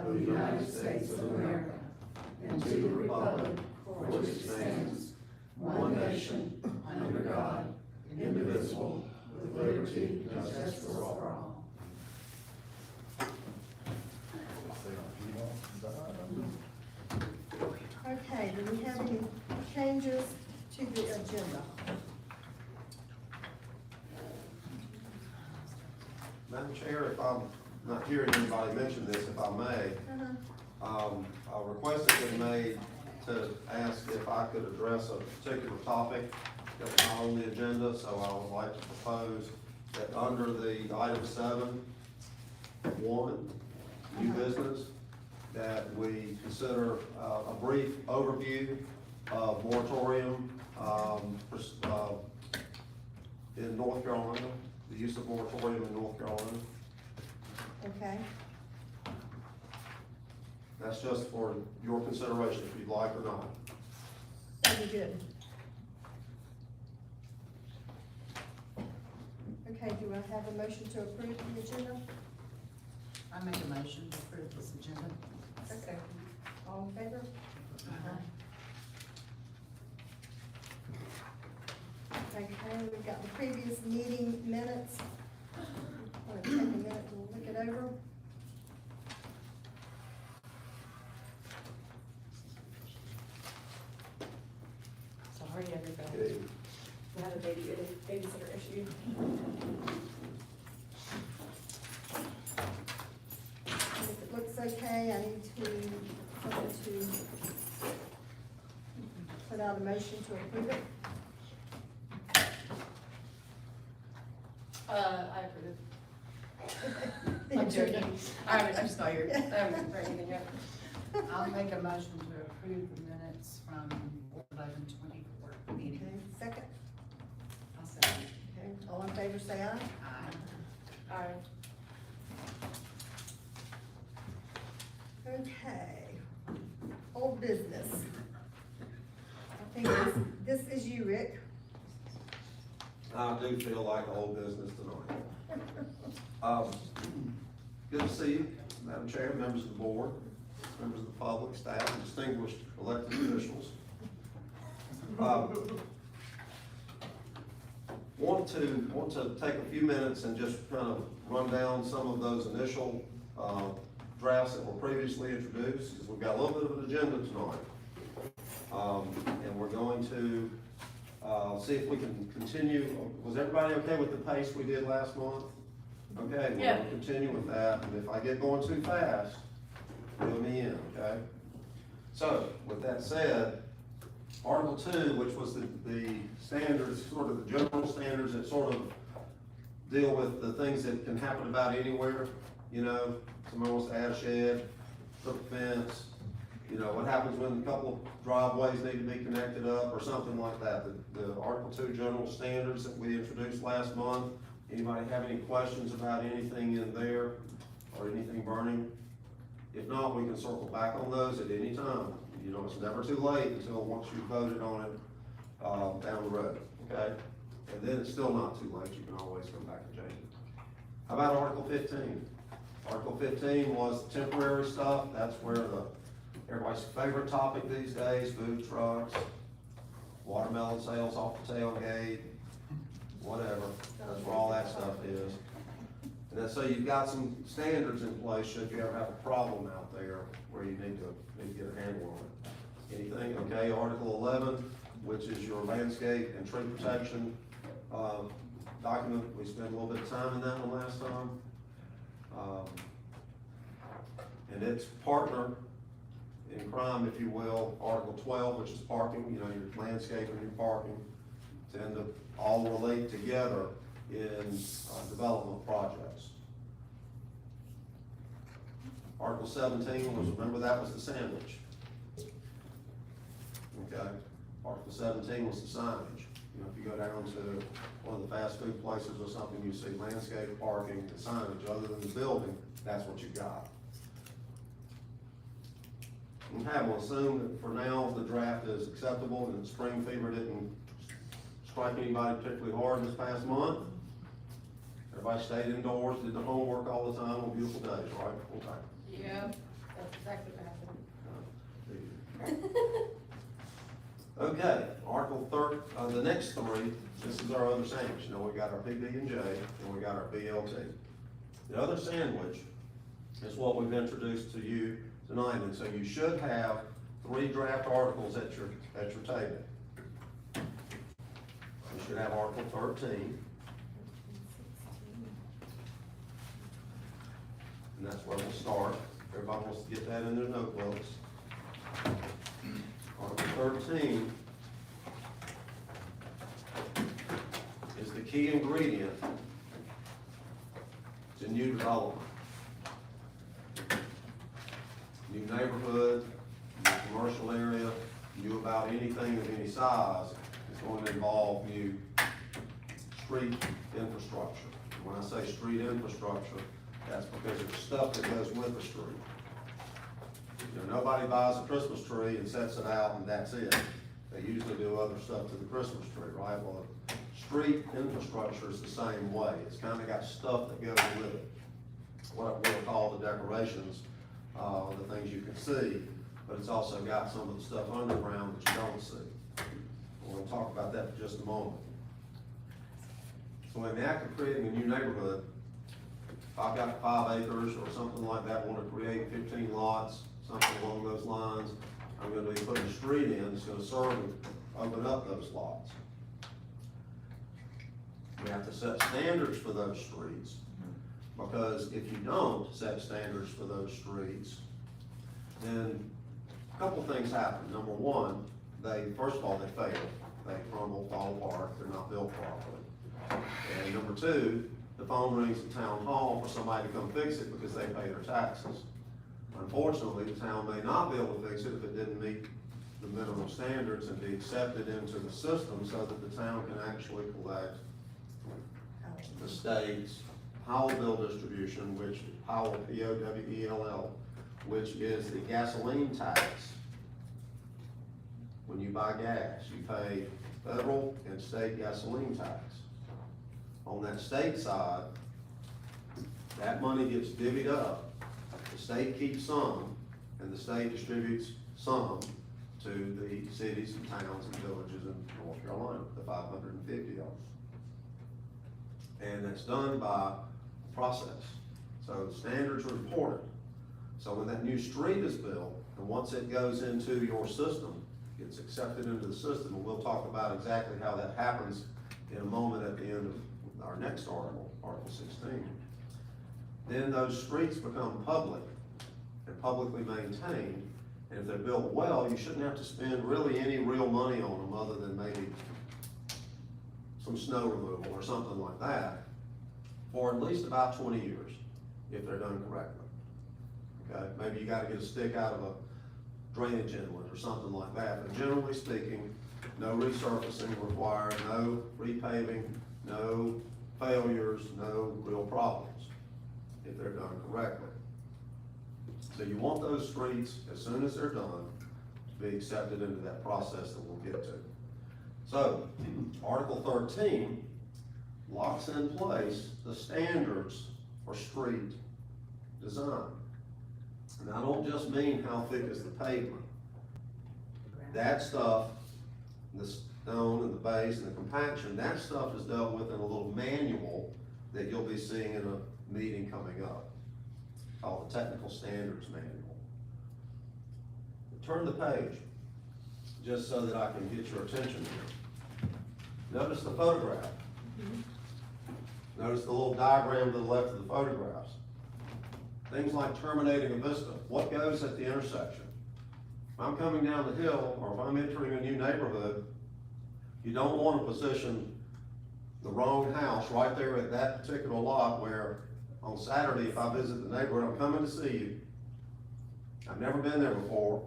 of the United States of America and to the republic for which it stands, one nation, under God, indivisible, with liberty and justice for all. Okay, do we have any changes to the agenda? Madam Chair, if I'm not hearing anybody mention this, if I may, a request has been made to ask if I could address a particular topic that was not on the agenda, so I would like to propose that under the item 7.1, new business, that we consider a brief overview of moratorium in North Carolina, the use of moratorium in North Carolina. Okay, That's just for your consideration, if you'd like or not. that'd be good. Okay, do I have a motion to approve the agenda? I make a motion to approve this agenda. Okay. All in favor? Okay, we've got the previous meeting minutes. Want to take a minute to look it over? Sorry, everybody. Okay. We had a babysitter issue. If it looks okay, I need to put out a motion to approve it. I approve. I'm joking. I'm just not here. I haven't read anything yet. I'll make a motion to approve the minutes from 11/24 meeting. Okay, second. I'll second. Okay, all in favor, say aye. Aye. Okay, old business. I think this is you, Rick. I do feel like old business tonight. Good to see you, Madam Chair, members of the board, members of the public, staff, and distinguished elected officials. Want to take a few minutes and just kind of run down some of those initial drafts that were previously introduced, because we've got a little bit of an agenda tonight. And we're going to see if we can continue. Was everybody okay with the pace we did last month? Okay, we're Yeah. gonna continue with that, and if I get going too fast, reel me in, okay? So, with that said, Article 2, which was the standards, sort of the general standards that sort of deal with the things that can happen about anywhere, you know, somebody wants to add a shed, put a fence, you know, what happens when a couple of driveways need to be connected up or something like that. The Article 2 general standards that we introduced last month. Anybody have any questions about anything in there or anything burning? If not, we can circle back on those at any time. You know, it's never too late until once you've voted on it down the road, okay? And then it's still not too late. You can always come back and change it. How about Article 15? Article 15 was temporary stuff. That's where everybody's favorite topic these days, food trucks, watermelon sales off the tailgate, whatever. That's where all that stuff is. And then, so you've got some standards in place should you ever have a problem out there where you need to get a handle on it. Anything, okay? Article 11, which is your landscape and tree protection document. We spent a little bit of time in that one last time. And its partner in crime, if you will, Article 12, which is parking, you know, your landscape and your parking, tend to all relate together in development projects. Article 17 was, remember that was the sandwich. Okay, Article 17 was the signage. You know, if you go down to one of the fast food places or something, you see landscape, parking, and signage. Other than the building, that's what you got. Okay, we'll assume that for now the draft is acceptable and spring fever didn't strike anybody particularly hard this past month. Everybody stayed indoors, did the homework all the time on beautiful days, right? Okay. Yeah. That's exactly what happened. Okay, the next three, this is our other sandwich. We got our PB&J, and we got our BLT. The other sandwich is what we've introduced to you tonight, and so you should have 3 draft articles at your table. You should have Article 13, and that's where we'll start. Everybody wants to get that in their notebooks. Article 13 is the key ingredient to new development. New neighborhood, new commercial area, new about anything of any size is going to involve new street infrastructure. When I say street infrastructure, that's because there's stuff that goes with the street. Nobody buys a Christmas tree and sets it out and that's it. They usually do other stuff to the Christmas tree, right? Well, street infrastructure is the same way. It's kind of got stuff that goes with it. What we'll call the decorations, the things you can see, but it's also got some of the stuff underground that you don't see. We're gonna talk about that for just a moment. So in the act of creating a new neighborhood, if I've got 5 acres or something like that, want to create 15 lots, something along those lines, I'm gonna be putting a street in that's gonna serve and open up those lots. We have to set standards for those streets, because if you don't set standards for those streets, then a couple things happen. Number one, first of all, they fail. They crumble, fall apart, they're not built properly. And number two, the phone rings at town hall for somebody to come fix it because they pay their taxes. Unfortunately, the town may not be able to fix it if it didn't meet the minimum standards and be accepted into the system so that the town can actually collect the state's Powell bill distribution, which Powell, P-O-W-E-L-L, which is the gasoline tax. When you buy gas, you pay federal and state gasoline tax. On that state side, that money gets divvied up. The state keeps some, and the state distributes some to the cities and towns and villages in North Carolina, the 550 of them. And that's done by a process. So the standards are important. So when that new street is built, and once it goes into your system, gets accepted into the system, and we'll talk about exactly how that happens in a moment at the end of our next article, Article 16. Then those streets become public and publicly maintained, and if they're built well, you shouldn't have to spend really any real money on them other than maybe some snow removal or something like that for at least about 20 years, if they're done correctly. Okay, maybe you gotta get a stick out of a drainage inlet or something like that, but generally speaking, no resurfacing required, no repaving, no failures, no real problems, if they're done correctly. So you want those streets, as soon as they're done, to be accepted into that process that we'll get to. So, Article 13 locks in place the standards for street design. And I don't just mean how thick is the pavement. That stuff, the stone and the base and the compaction, that stuff is dealt with in a little manual that you'll be seeing in a meeting coming up, called the Technical Standards Manual. Turn the page, just so that I can get your attention here. Notice the photograph. Notice the little diagram to the left of the photographs. Things like terminating a vista. What goes at the intersection? If I'm coming down the hill, or if I'm entering a new neighborhood, you don't want to position the wrong house right there at that particular lot where on Saturday, if I visit the neighborhood, I'm coming to see you. I've never been there before.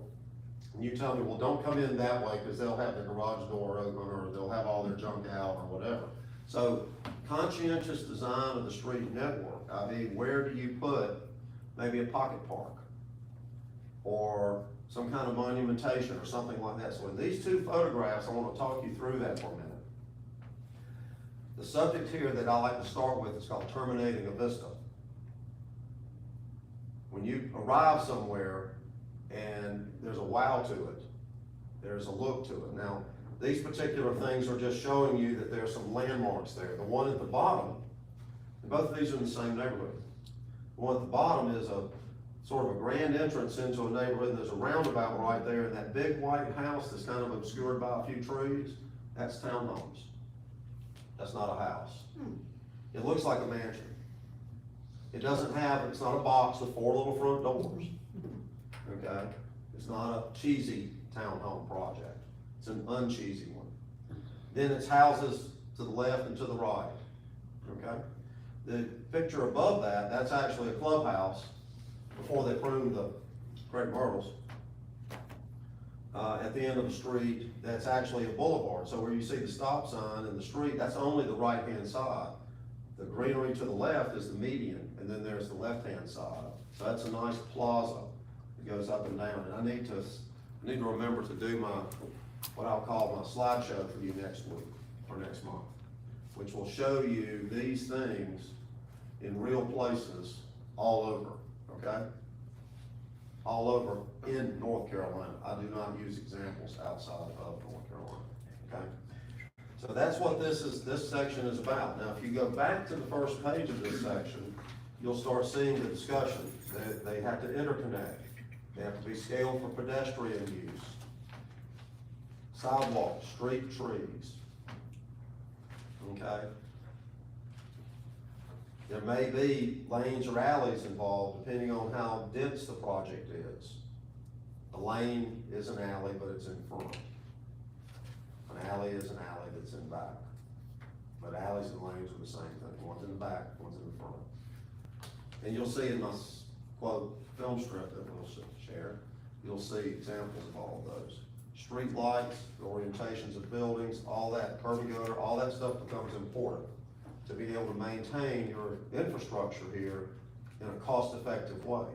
And you tell me, well, don't come in that way because they'll have the garage door open or they'll have all their junk out or whatever. So conscientious design of the street network, i.e. where do you put maybe a pocket park or some kind of monumentation or something like that. So in these two photographs, I want to talk you through that for a minute. The subject here that I like to start with is called terminating a vista. when you arrive somewhere and there's a wow to it, there's a look to it. Now, these particular things are just showing you that there's some landmarks there. The one at the bottom, and both of these are in the same neighborhood. The one at the bottom is a sort of a grand entrance into a neighborhood, and there's a roundabout right there, and that big white house that's kind of obscured by a few trees, that's townhomes. That's not a house. It looks like a mansion. It doesn't have, it's not a box with 4 little front doors. Okay? It's not a cheesy townhome project. It's an uncheesy one. Then it's houses to the left and to the right. Okay? The picture above that, that's actually a clubhouse before they pruned the crepe myrtles. At the end of the street, that's actually a boulevard. So where you see the stop sign in the street, that's only the right-hand side. The greenery to the left is the median, and then there's the left-hand side. So that's a nice plaza that goes up and down. And I need to remember to do my, what I'll call my slideshow for you next week, or next month, which will show you these things in real places all over, okay? All over in North Carolina. I do not use examples outside of North Carolina, okay? So that's what this section is about. Now, if you go back to the first page of this section, you'll start seeing the discussion. They have to interconnect. They have to be scaled for pedestrian use. Sidewalks, street trees, okay? There may be lanes or alleys involved depending on how dense the project is. A lane is an alley, but it's in front. An alley is an alley that's in back. But alleys and lanes are the same thing. One's in the back, one's in the front. And you'll see in my quote film strip that we'll share, you'll see examples of all of those. Street lights, the orientations of buildings, all that, curb and gutter, all that stuff becomes important to be able to maintain your infrastructure here in a cost-effective way.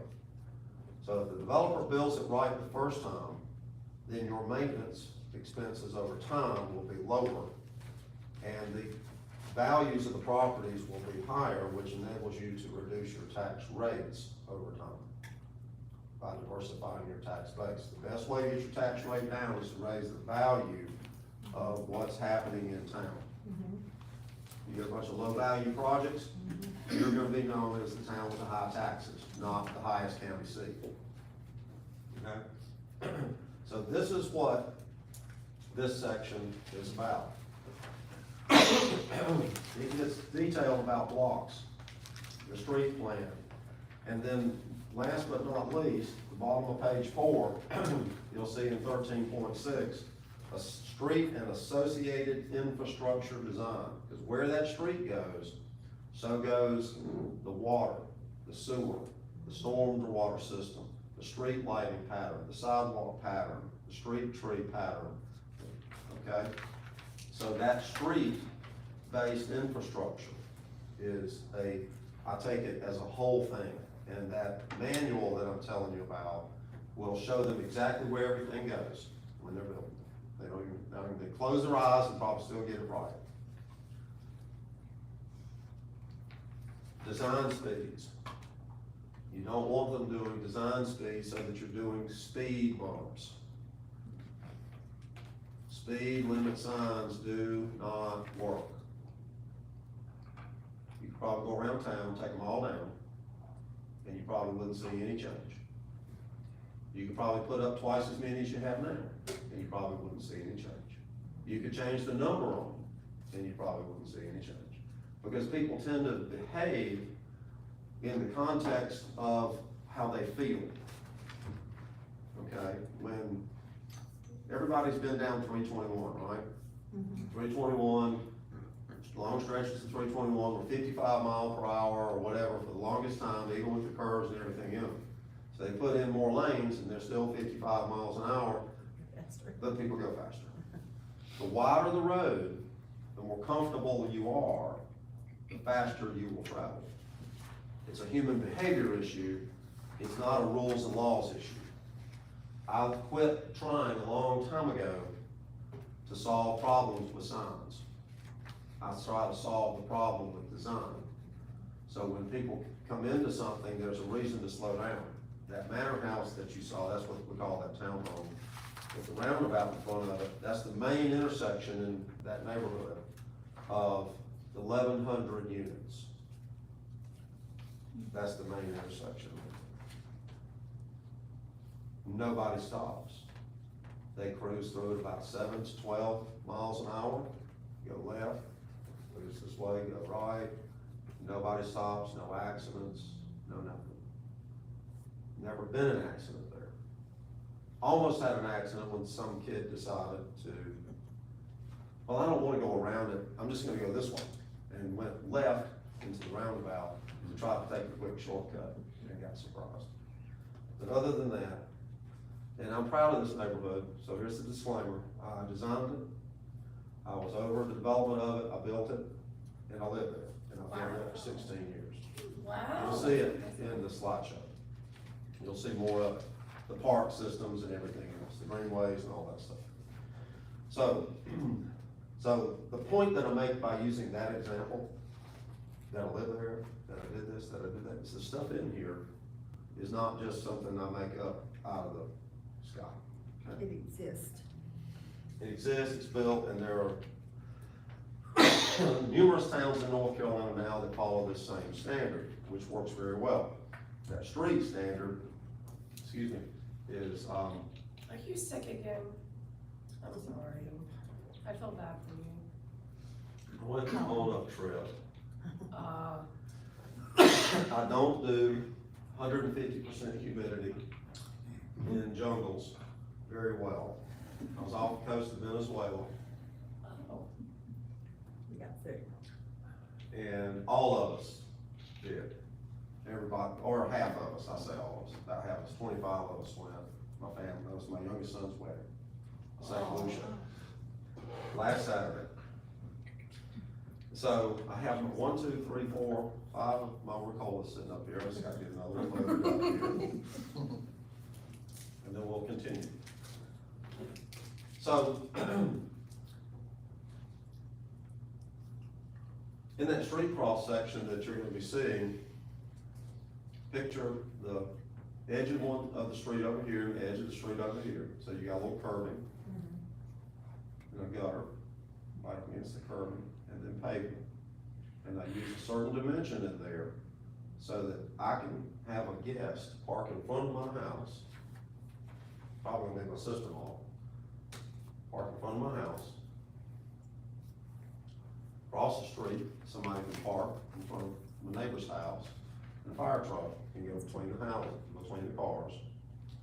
So if the developer builds it right the first time, then your maintenance expenses over time will be lower, and the values of the properties will be higher, which enables you to reduce your tax rates over time by diversifying your tax base. The best way to get your tax rate down is to raise the value of what's happening in town. You get a bunch of low-value projects, you're gonna be known as the town with the high taxes, not the highest county seat. Okay? So this is what this section is about. It gets detailed about blocks, the street plan, and then last but not least, the bottom of page 4, you'll see in 13.6, a street and associated infrastructure design. Because where that street goes, so goes the water, the sewer, the storm water system, the street lighting pattern, the sidewalk pattern, the street tree pattern, okay? So that street-based infrastructure is I take it as a whole thing. And that manual that I'm telling you about will show them exactly where everything goes when they're building. They close their eyes and probably still get it right. Design speeds. You don't want them doing design speeds so that you're doing speed bumps. Speed limit signs do not work. You could probably go around town and take them all down, and you probably wouldn't see any change. You could probably put up twice as many as you have now, and you probably wouldn't see any change. You could change the number on them, and you probably wouldn't see any change. Because people tend to behave in the context of how they feel. Okay, when everybody's been down 321, right? 321, long stretches of 321 were 55 miles per hour or whatever for the longest time, even with the curves and everything in them. So they put in more lanes and they're still 55 miles an hour, but people go faster. The wider the road, the more comfortable you are, the faster you will travel. It's a human behavior issue. It's not a rules and laws issue. I quit trying a long time ago to solve problems with signs. I try to solve the problem with design. So when people come into something, there's a reason to slow down. that manor house that you saw, that's what we call that townhome. With the roundabout in front of it, that's the main intersection in that neighborhood of 1,100 units. That's the main intersection. Nobody stops. They cruise through it about 7 to 12 miles an hour, go left, cruise this way, go right. Nobody stops, no accidents, no nothing. Never been an accident there. Almost had an accident when some kid decided to, well, I don't wanna go around it, I'm just gonna go this way. And went left into the roundabout to try to take a quick shortcut and got surprised. But other than that, and I'm proud of this neighborhood, so here's the disclaimer, I designed it, I was over the development of it, I built it, and I live there, and I've been there for 16 years. Wow. You'll see it in the slideshow. You'll see more of it, the park systems and everything else, the greenways and all that stuff. So, so the point that I make by using that example, that I live there, that I did this, that I did that, is the stuff in here is not just something I make up out of the sky. Okay? It exists. It exists, it's built, and there are numerous towns in North Carolina now that follow this same standard, which works very well. That street standard, excuse me, is, Are you sick again? I'm sorry. I feel bad for you. I went on a trip. Uh, I don't do 150% humidity in jungles very well. I was off the coast of Venezuela, oh, We got sick. and all of us did. Everybody, or half of us, I say all of us, about half of us, 25 of us went. My family, that was my youngest son's wedding, St. Lucia, last Saturday. So I have 1, 2, 3, 4, 5 of my Ricola sitting up here. I just gotta get another one loaded up here. And then we'll continue. So, in that street cross section that you're gonna be seeing, picture the edge of one of the street over here, and the edge of the street over here. So you got a little curving, and a gutter, right against the curving, and then pavement. And I use a certain dimension in there so that I can have a guest park in front of my house, probably my sister-in-law, park in front of my house. Across the street, somebody can park in front of my neighbor's house, and a fire truck can go between the houses, between the cars,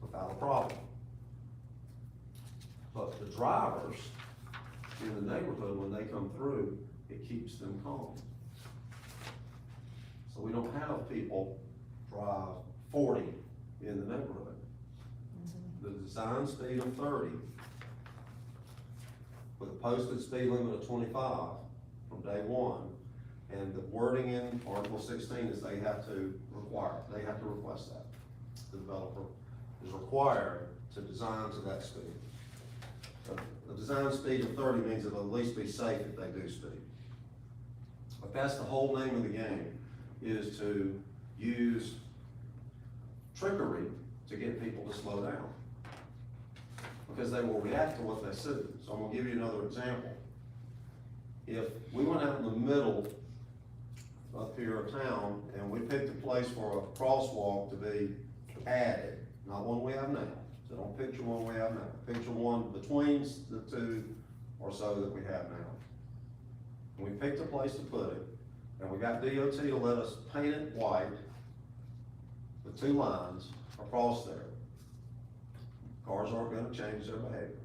without a problem. But the drivers in the neighborhood, when they come through, it keeps them calm. So we don't have people drive 40 in the neighborhood. The design speed of 30, with a posted speed limit of 25 from day one, and the wording in Article 16 is they have to request that. The developer is required to design to that speed. So the design speed of 30 means it'll at least be safe if they do speed. But that's the whole name of the game, is to use trickery to get people to slow down. Because they will react to what they see. So I'm gonna give you another example. If we went out in the middle up here of town and we picked a place for a crosswalk to be added, not one we have now. So don't picture one we have now. Picture one between the two or so that we have now. And we picked a place to put it, and we got DOT to let us paint it white with 2 lines across there. Cars aren't gonna change their behavior.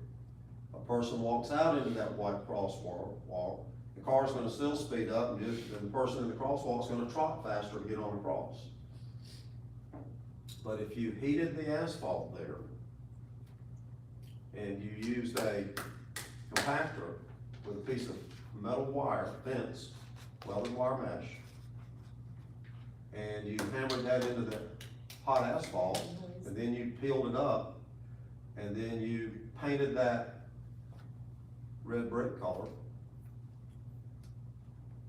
A person walks out into that white crosswalk, the car's gonna still speed up, and the person in the crosswalk's gonna trot faster to get on across. But if you heated the asphalt there, and you used a compactor with a piece of metal wire, fence, welded wire mesh, and you hammered that into the hot asphalt, and then you peeled it up, and then you painted that red brick color,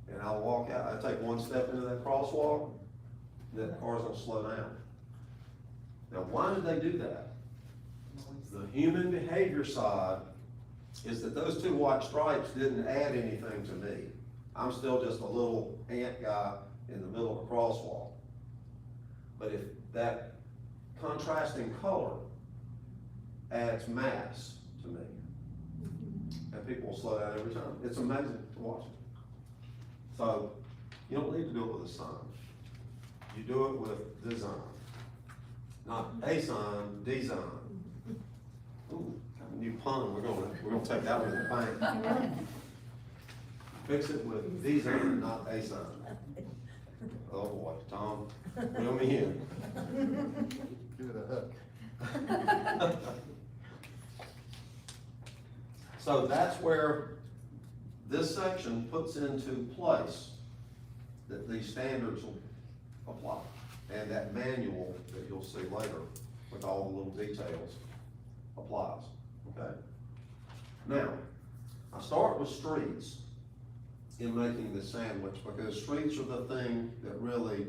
and I'll walk out, I take one step into that crosswalk, that car's gonna slow down. Now, why did they do that? The human behavior side is that those two white stripes didn't add anything to me. I'm still just a little ant guy in the middle of a crosswalk. But if that contrasting color adds mass to me, and people will slow down every time. It's amazing to watch it. So, you don't need to do it with a sign. You do it with design. Not a sign, design. Ooh, got a new pun, we're gonna take that one to the bank. Fix it with design, not a sign. Oh boy, Tom, reel me in. Give it a hook. So that's where this section puts into place that these standards will apply. And that manual that you'll see later with all the little details applies, okay? Now, I start with streets in making this sandwich because streets are the thing that really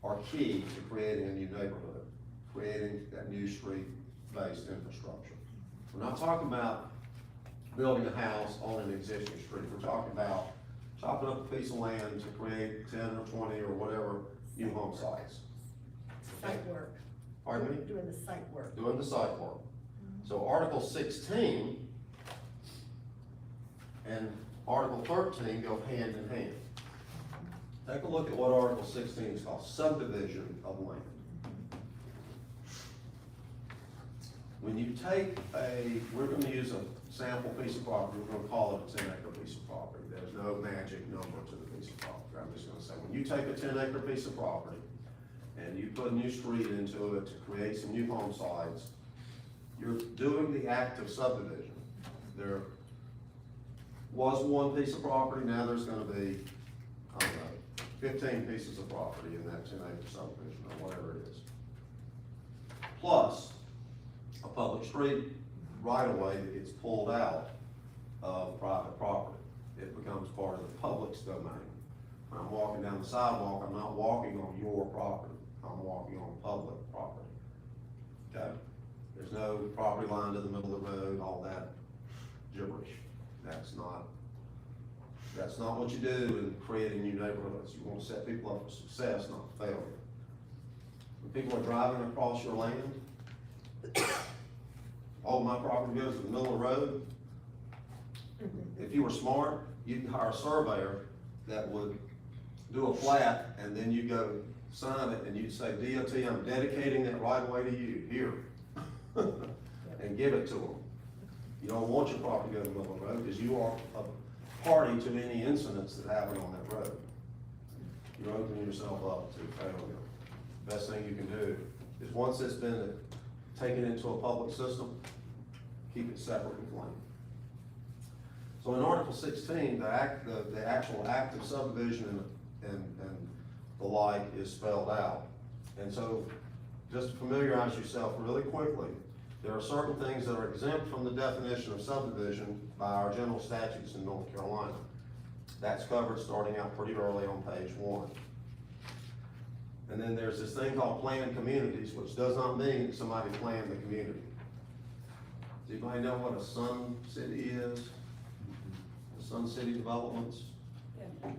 are key to creating a new neighborhood, creating that new street-based infrastructure. We're not talking about building a house on an existing street. We're talking about chopping up a piece of land to create 10 or 20 or whatever new home sites. Site work. Pardon me? Doing the site work. Doing the site work. So Article 16 and Article 13 go hand in hand. Take a look at what Article 16 is called, subdivision of land. When you take we're gonna use a sample piece of property, we're gonna call it a 10-acre piece of property. There's no magic number to the piece of property. I'm just gonna say, when you take a 10-acre piece of property and you put a new street into it to create some new home sites, you're doing the act of subdivision. There was one piece of property, now there's gonna be, I don't know, 15 pieces of property in that 10-acre subdivision, or whatever it is. Plus, a public street right away that gets pulled out of private property. It becomes part of the public's domain. When I'm walking down the sidewalk, I'm not walking on your property, I'm walking on public property. Okay? There's no property line to the middle of the road, all that gibberish. That's not what you do in creating new neighborhoods. You want to set people up for success, not failure. When people are driving across your land, oh, my property goes to the middle of the road. If you were smart, you could hire a surveyor that would do a plat, and then you go sign it, and you'd say, DOT, I'm dedicating that right away to you, here. And give it to them. You don't want your property to go to the middle of the road, because you are a party to any incidents that happen on that road. You're opening yourself up to failure. Best thing you can do is, once it's been taken into a public system, keep it separate and clean. So in Article 16, the actual act of subdivision and the like is spelled out. And so, just to familiarize yourself really quickly, there are certain things that are exempt from the definition of subdivision by our general statutes in North Carolina. That's covered starting out pretty early on page 1. And then there's this thing called planned communities, which does not mean that somebody planned the community. Does anybody know what a Sun City is? The Sun City Developments? Yeah.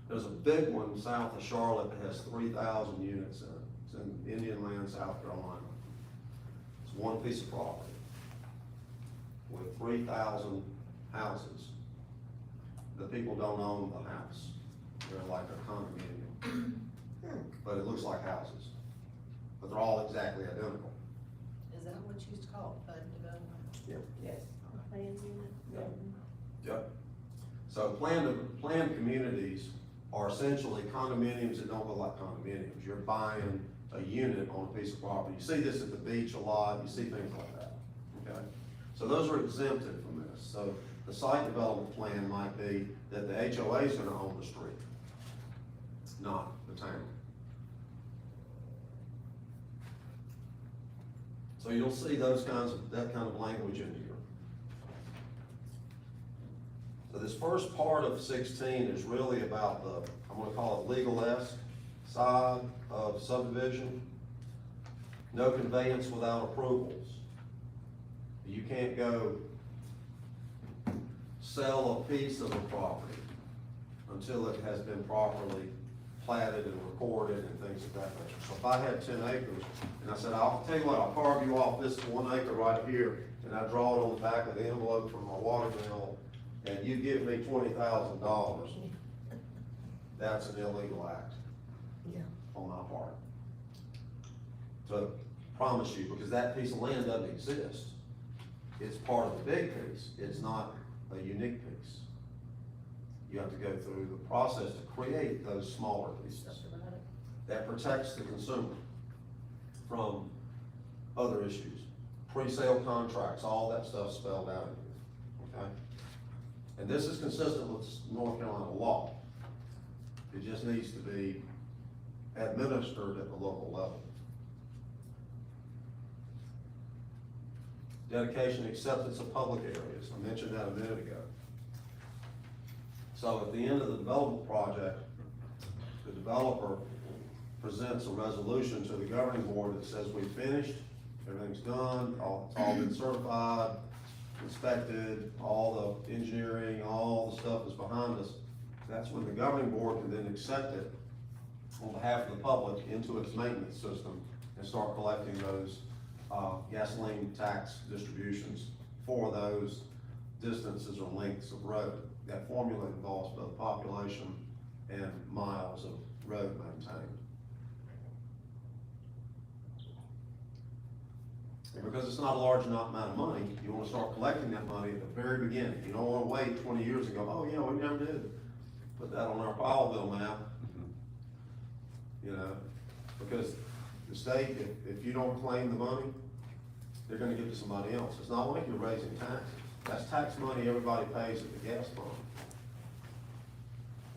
There's a big one south of Charlotte that has 3,000 units in it. It's in Indian Land, South Carolina. It's one piece of property with 3,000 houses. The people don't own the house. They're like a condominium. But it looks like houses. But they're all exactly identical. Is that what you used to call PUD development? Yes. Planned unit. Yep. Yep. So planned communities are essentially condominiums that don't look like condominiums. You're buying a unit on a piece of property. You see this at the beach a lot, you see things like that, okay? So those are exempted from this. So the site development plan might be that the HOA is gonna own the street, not the town. So you'll see that kind of language in here. So this first part of 16 is really about I'm gonna call it legal-esque side of subdivision, no conveyance without approvals. You can't go sell a piece of a property until it has been properly platted and recorded and things of that nature. So if I had 10 acres, and I said, I'll tell you what, I'll carve you off this 1 acre right here, and I draw it on the back of the envelope from my water bill, and you give me $20,000, that's an illegal act Yeah. on my part. So, promise you, because that piece of land doesn't exist. It's part of the big piece, it's not a unique piece. You have to go through the process to create those smaller pieces. That protects the consumer from other issues. Pre-sale contracts, all that stuff spelled out in here, okay? And this is consistent with North Carolina law. It just needs to be administered at the local level. Dedication and acceptance of public areas, I mentioned that a minute ago. So at the end of the development project, the developer presents a resolution to the governing board that says we've finished, everything's done, it's all been certified, inspected, all the engineering, all the stuff is behind us. That's when the governing board can then accept it on behalf of the public into its maintenance system and start collecting those gasoline tax distributions for those distances or lengths of road. That formula involves both population and miles of road maintained. And because it's not a large enough amount of money, you want to start collecting that money at the very beginning. You don't want to wait 20 years and go, oh yeah, we never did put that on our file bill map. You know, because the state, if you don't claim the money, they're gonna give it to somebody else. It's not like you're raising taxes. That's tax money everybody pays at the gas pump.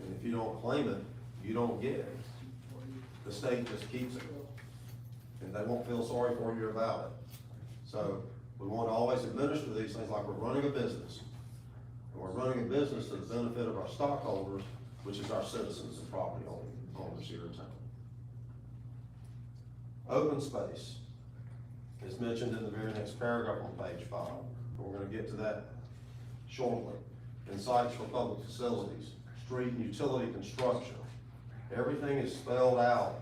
And if you don't claim it, you don't get it. The state just keeps it. And they won't feel sorry for you about it. So we want to always administer these things like we're running a business. And we're running a business to the benefit of our stockholders, which is our citizens and property owners here in town. Open space is mentioned in the very next paragraph on page 5. We're going to get to that shortly. And sites for public facilities, street and utility construction. Everything is spelled out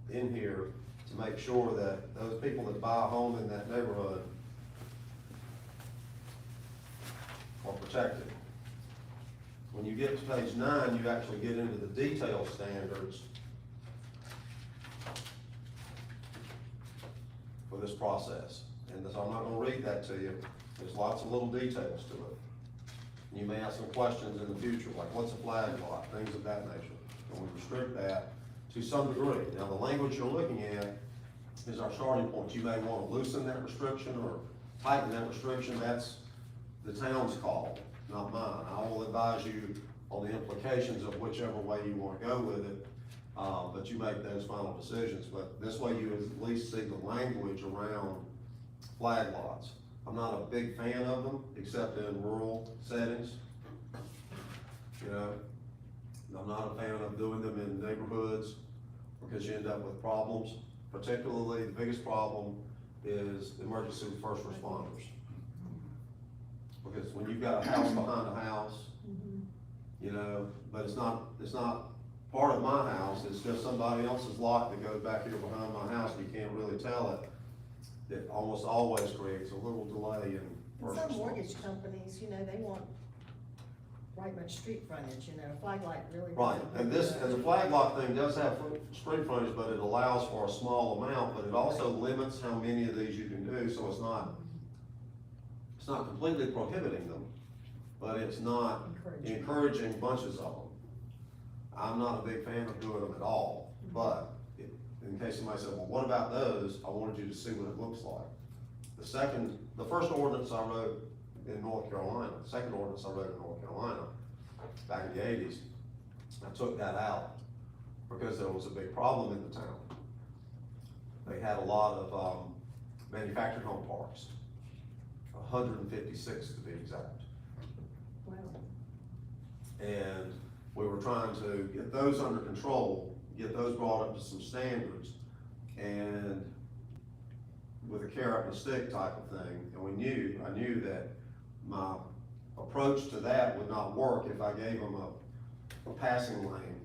in here to make sure that those people that buy a home in that neighborhood are protected. When you get to page 9, you actually get into the detail standards for this process. And so I'm not gonna read that to you. There's lots of little details to it. You may have some questions in the future, like what's a flag lot, things of that nature. And we restrict that to some degree. Now, the language you're looking at is our starting point. You may want to loosen that restriction or tighten that restriction. That's the town's call, not mine. I will advise you on the implications of whichever way you want to go with it, but you make those final decisions. But this way you at least see the language around flag lots. I'm not a big fan of them, except in rural settings. You know, I'm not a fan of doing them in neighborhoods because you end up with problems. Particularly, the biggest problem is emergency first responders. Because when you've got a house behind a house, you know, but it's not part of my house, it's just somebody else's lot that goes back here behind my house, and you can't really tell it. It almost always creates a little delay in first Some responders. mortgage companies, you know, they want right much street frontage, you know, flag light really. Right, doesn't and do the that. flag lot thing does have street frontage, but it allows for a small amount, but it also limits how many of these you can do, so it's not completely prohibiting them, but it's not encouraging bunches of them. I'm not a big fan of doing them at all, but in case somebody said, well, what about those? I wanted you to see what it looks like. The first ordinance I wrote in North Carolina, the second ordinance I wrote in North Carolina, back in the 80s, I took that out because there was a big problem in the town. They had a lot of manufactured home parks, 156 to be exact. Wow. And we were trying to get those under control, get those brought up to some standards, and with a carrot and a stick type of thing, and I knew that my approach to that would not work if I gave them a passing lane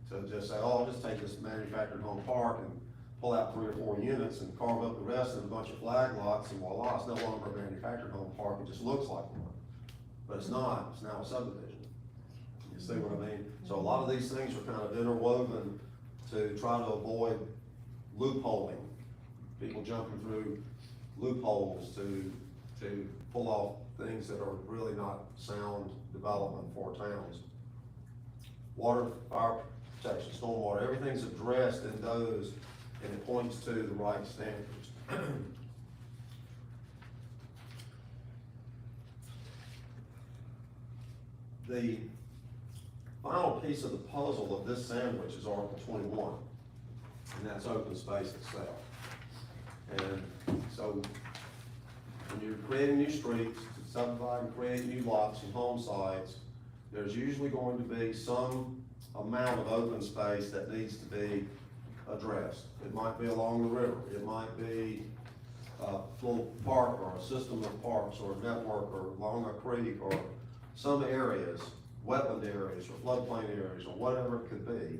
to just say, oh, I'll just take this manufactured home park and pull out 3 or 4 units and carve up the rest in a bunch of flag lots, and voila, it's no longer a manufactured home park, it just looks like one. But it's not, it's now a subdivision. You see what I mean? So a lot of these things are kind of interwoven to try to avoid loopholing, people jumping through loopholes to pull off things that are really not sound development for towns. Water, fire protection, stormwater, everything's addressed in those, and it points to the right standards. The final piece of the puzzle of this sandwich is Article 21, and that's open space itself. And so, when you're creating new streets, to subdivide and create new lots and home sites, there's usually going to be some amount of open space that needs to be addressed. It might be along the river, it might be a little park or a system of parks or a network or along a creek or some areas, wetland areas or floodplain areas or whatever it could be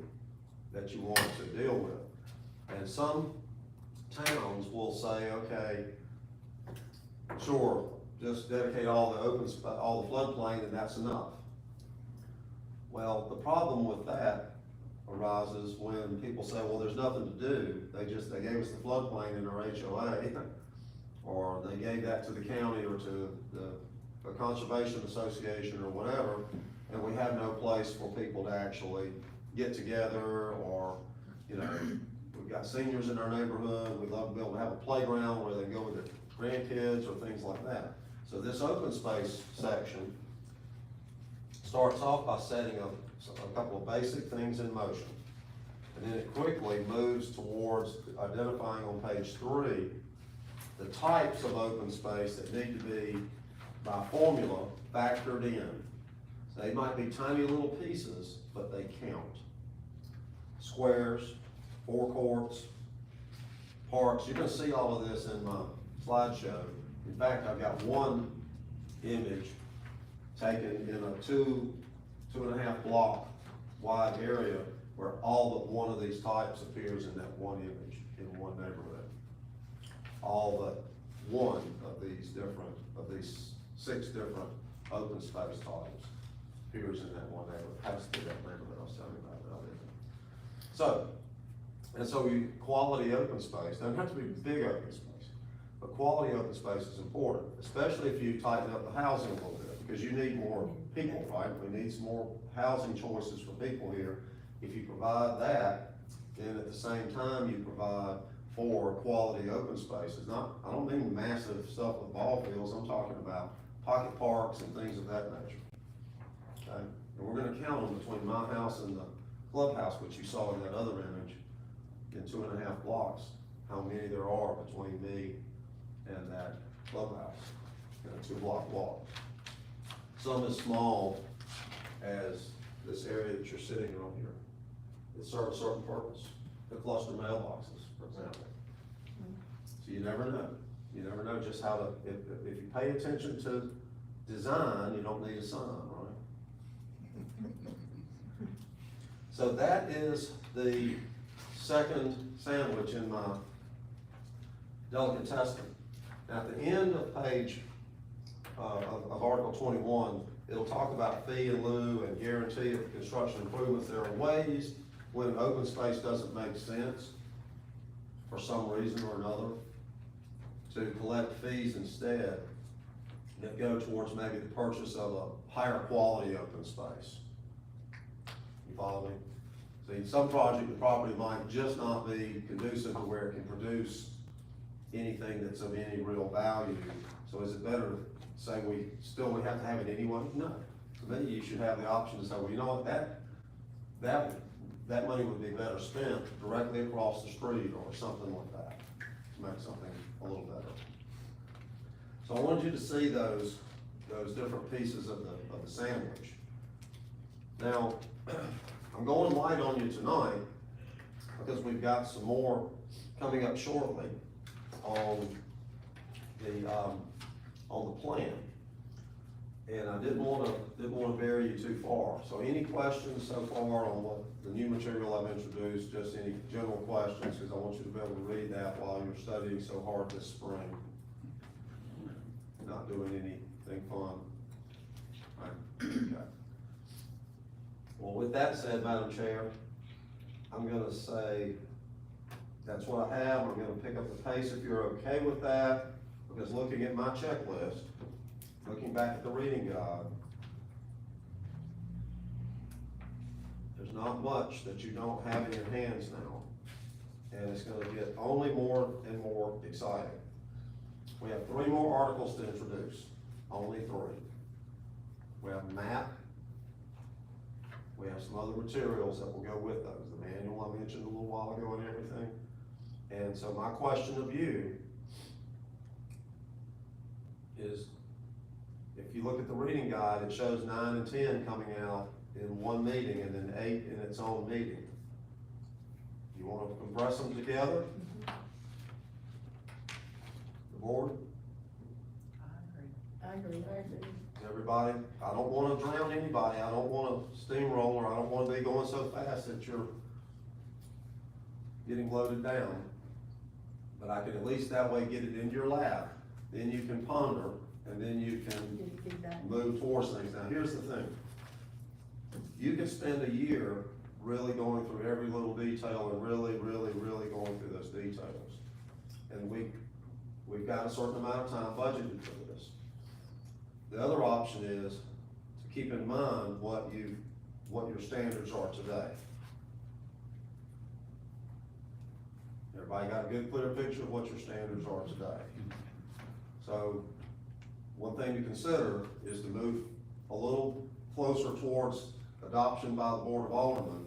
that you want to deal with. And some towns will say, okay, sure, just dedicate all the all the floodplain and that's enough. Well, the problem with that arises when people say, well, there's nothing to do. They gave us the floodplain in our HOA, or they gave that to the county or to the conservation association or whatever, and we have no place for people to actually get together, or, you know, we've got seniors in our neighborhood, we'd love to be able to have a playground where they can go with their grandkids or things like that. So this open space section starts off by setting up a couple of basic things in motion. And then it quickly moves towards identifying on page 3 the types of open space that need to be, by formula, factored in. So they might be tiny little pieces, but they count. Squares, forecourts, parks. You're gonna see all of this in my slideshow. In fact, I've got one image taken in a 2.5 block wide area where all but one of these types appears in that one image in one neighborhood. All but one of these 6 different open space types appears in that one neighborhood. Has to be that neighborhood I was telling you about earlier. So quality open space, doesn't have to be big open space, but quality open space is important, especially if you tighten up the housing a little bit, because you need more people, right? We need some more housing choices for people here. If you provide that, then at the same time you provide for quality open spaces. I don't mean massive stuff with ball fields, I'm talking about pocket parks and things of that nature. Okay? And we're gonna count them between my house and the clubhouse, which you saw in that other image, in 2.5 blocks, how many there are between me and that clubhouse in a 2-block walk. Some as small as this area that you're sitting on here. It serves a certain purpose. The cluster mailboxes, for example. So you never know. You never know just how to, if you pay attention to design, you don't need a sign, right? So that is the second sandwich in my delicatessen. Now at the end of page of Article 21, it'll talk about fee in lieu and guarantee of construction improvements. There are ways when an open space doesn't make sense for some reason or another to collect fees instead that go towards maybe the purchase of a higher quality open space. You follow me? See, some project, the property might just not be conducive to where it can produce anything that's of any real value. So is it better to say we have to have it anyway? No. To me, you should have the option to say, well, you know what, that money would be better spent directly across the street or something like that to make something a little better. So I wanted you to see those different pieces of the sandwich. Now, I'm going light on you tonight because we've got some more coming up shortly on the plan. And I didn't wanna bury you too far. So any questions so far on what the new material I've introduced, just any general questions, because I want you to be able to read that while you're studying so hard this spring. Not doing anything fun. Right, okay. Well, with that said, Madam Chair, I'm gonna say, that's what I have. I'm gonna pick up the pace if you're okay with that, because looking at my checklist, looking back at the reading guide, there's not much that you don't have in your hands now. And it's gonna get only more and more exciting. We have 3 more articles to introduce, only 3. We have a map. We have some other materials that will go with those, the manual I mentioned a little while ago and everything. And so my question of you is, if you look at the reading guide, it shows 9 and 10 coming out in one meeting and then 8 in its own meeting. You want to compress them together? The board? I I agree. agree. Everybody, I don't wanna drown anybody, I don't wanna steamroller, I don't wanna be going so fast that you're getting loaded down. But I can at least that way get it into your lap, then you can ponder, and then you can Give you feedback. move towards things. Now, here's the thing. You can spend a year really going through every little detail and really going through those details. And we've got a certain amount of time budgeted for this. The other option is to keep in mind what your standards are today. Everybody got a good clear picture of what your standards are today. So, one thing to consider is to move a little closer towards adoption by the Board of Aldermen.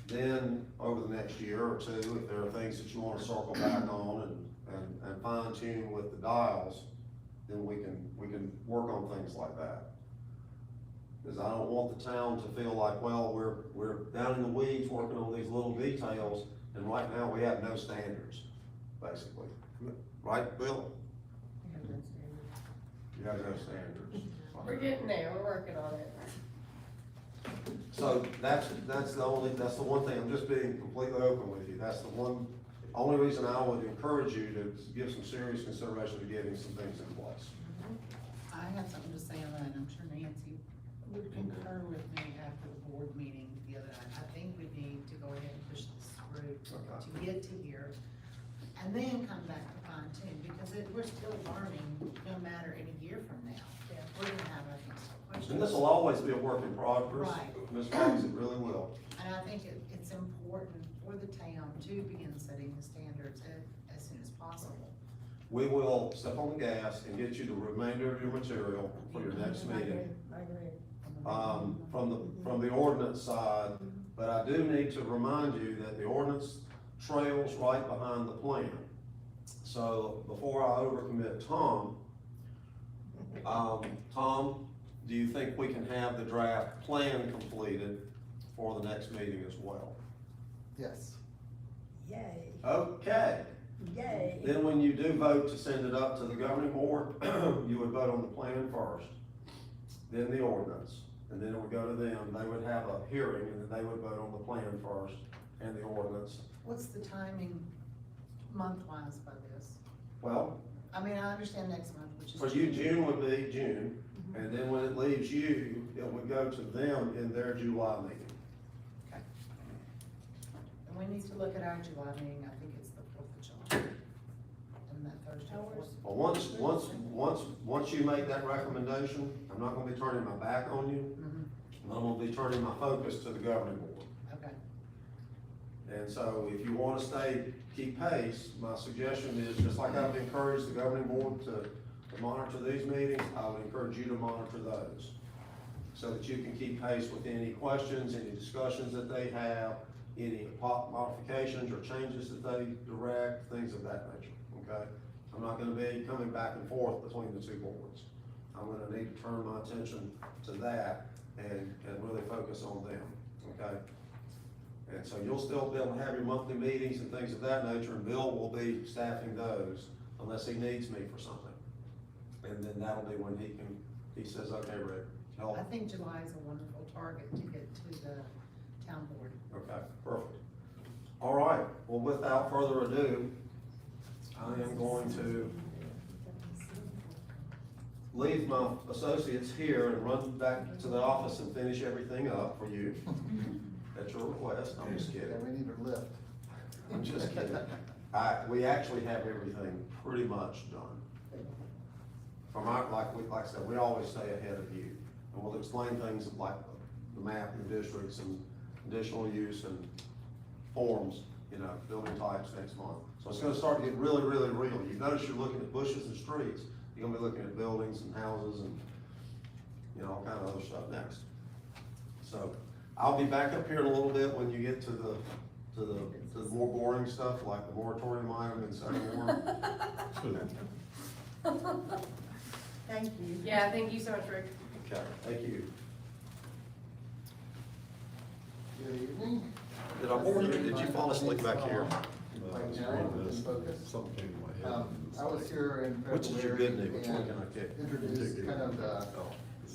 Then, over the next year or 2, if there are things that you wanna circle back on and fine tune with the dials, then we can work on things like that. Because I don't want the town to feel like, well, we're down in the weeds working on these little details, and right now we have no standards, basically. Right, Bill? You have no standards. We're getting there, we're working on it. So that's the one thing, I'm just being completely open with you, that's the only reason I would encourage you to give some serious consideration to getting some things in place. I had something to say on that, and I'm sure Nancy would concur with me after the board meeting the other night. I think we need to go ahead and push this through to get to here, and then come back to fine tune, because we're still learning, no matter any year from now. Yeah. We're gonna have, I think, some questions. And this will always be a work in progress. Right. Ms. Fox, it really will. And I think it's important for the town to begin setting the standards as soon as possible. We will step on the gas and get you the remainder of your material for your next meeting. I agree. From the ordinance side, but I do need to remind you that the ordinance trails right behind the plan. So before I overcommit Tom, Tom, do you think we can have the draft plan completed for the next meeting as well? Yes. Yay, Okay, yay. then when you do vote to send it up to the governing board, you would vote on the plan first, then the ordinance, and then it would go to them, they would have a hearing, and then they would vote on the plan first and the ordinance. What's the timing month-wise by this? Well, I mean, I understand next month, which is. for you, June would be June, and then when it leaves you, it would go to them in their July meeting. And we need to look at our July meeting, I think it's the 4th of July. And that Thursday, Hours. 4th. Well, once you make that recommendation, I'm not gonna be turning my back on you, Mhm. I'm gonna be turning my focus to the governing board. Okay, And so if you wanna keep pace, my suggestion is, just like I've encouraged the governing board to monitor these meetings, I would encourage you to monitor those. So that you can keep pace with any questions, any discussions that they have, any modifications or changes that they direct, things of that nature, okay? I'm not gonna be coming back and forth between the 2 boards. I'm gonna need to turn my attention to that and really focus on them, okay? And so you'll still be able to have your monthly meetings and things of that nature, and Bill will be staffing those unless he needs me for something. And then that'll be when he says, okay, Rick, help. I think July is a wonderful target to get to the town board. Okay, perfect. All right, well, without further ado, I am going to leave my associates here and run back to the office and finish everything up for you at your request. I'm just kidding. we need a lift. I'm just kidding. We actually have everything pretty much done. From our, like I said, we always stay ahead of you. And we'll explain things like the map and districts and conditional use and forms, you know, building types next month. So it's gonna start to get really, really real. You notice you're looking at bushes and streets. You're gonna be looking at buildings and houses and, you know, all kind of other stuff next. So I'll be back up here in a little bit when you get to the more boring stuff, like the moratorium item and so more. Thank you. Yeah, thank you so much, Rick. Okay, thank you. Good evening. Did I bore you? Did you fall asleep back here? Right now, we can focus. Something came to my head. I was here in February. Which is your good knee? Which one can I kick? Introduced kind of the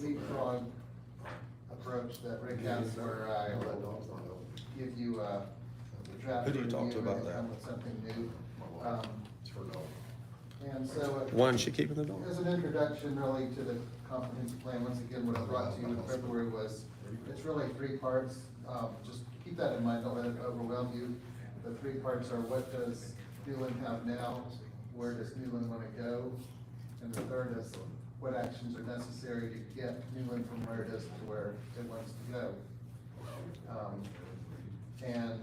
leapfrog approach that Rick has, where I will give you a draft. Who do you talk to review about and that? come with something new. It's her dog. And so. One, she keeping the door? As an introduction really to the comprehensive plan, once again, what I brought to you in February was, it's really 3 parts. Just keep that in mind, don't let it overwhelm you. The 3 parts are, what does Newland have now? Where does Newland want to go? And the third is, what actions are necessary to get Newland from where it is to where it wants to go? And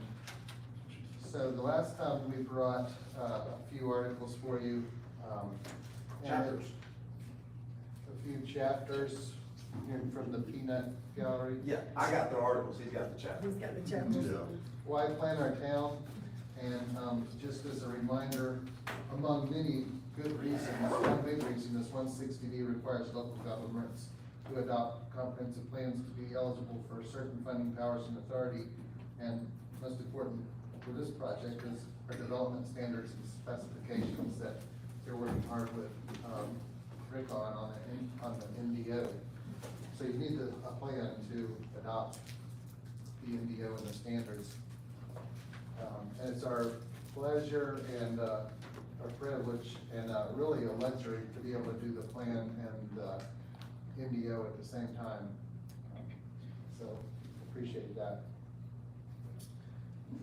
so the last time we brought a few articles for you. and Chapters. A few chapters in from the Peanut Gallery. Yeah, I got the articles, he's got the chapter. He's got the chapter. Yeah. Why plan our town? And just as a reminder, among many good reasons, one big reason is 160D requires local governments to adopt comprehensive plans to be eligible for certain funding powers and authority. And most important for this project is our development standards and specifications that they're working hard with Rick on the NDO. So you need a plan to adopt the NDO and the standards. And it's our pleasure and our privilege and really a luxury to be able to do the plan and NDO at the same time. So appreciate that.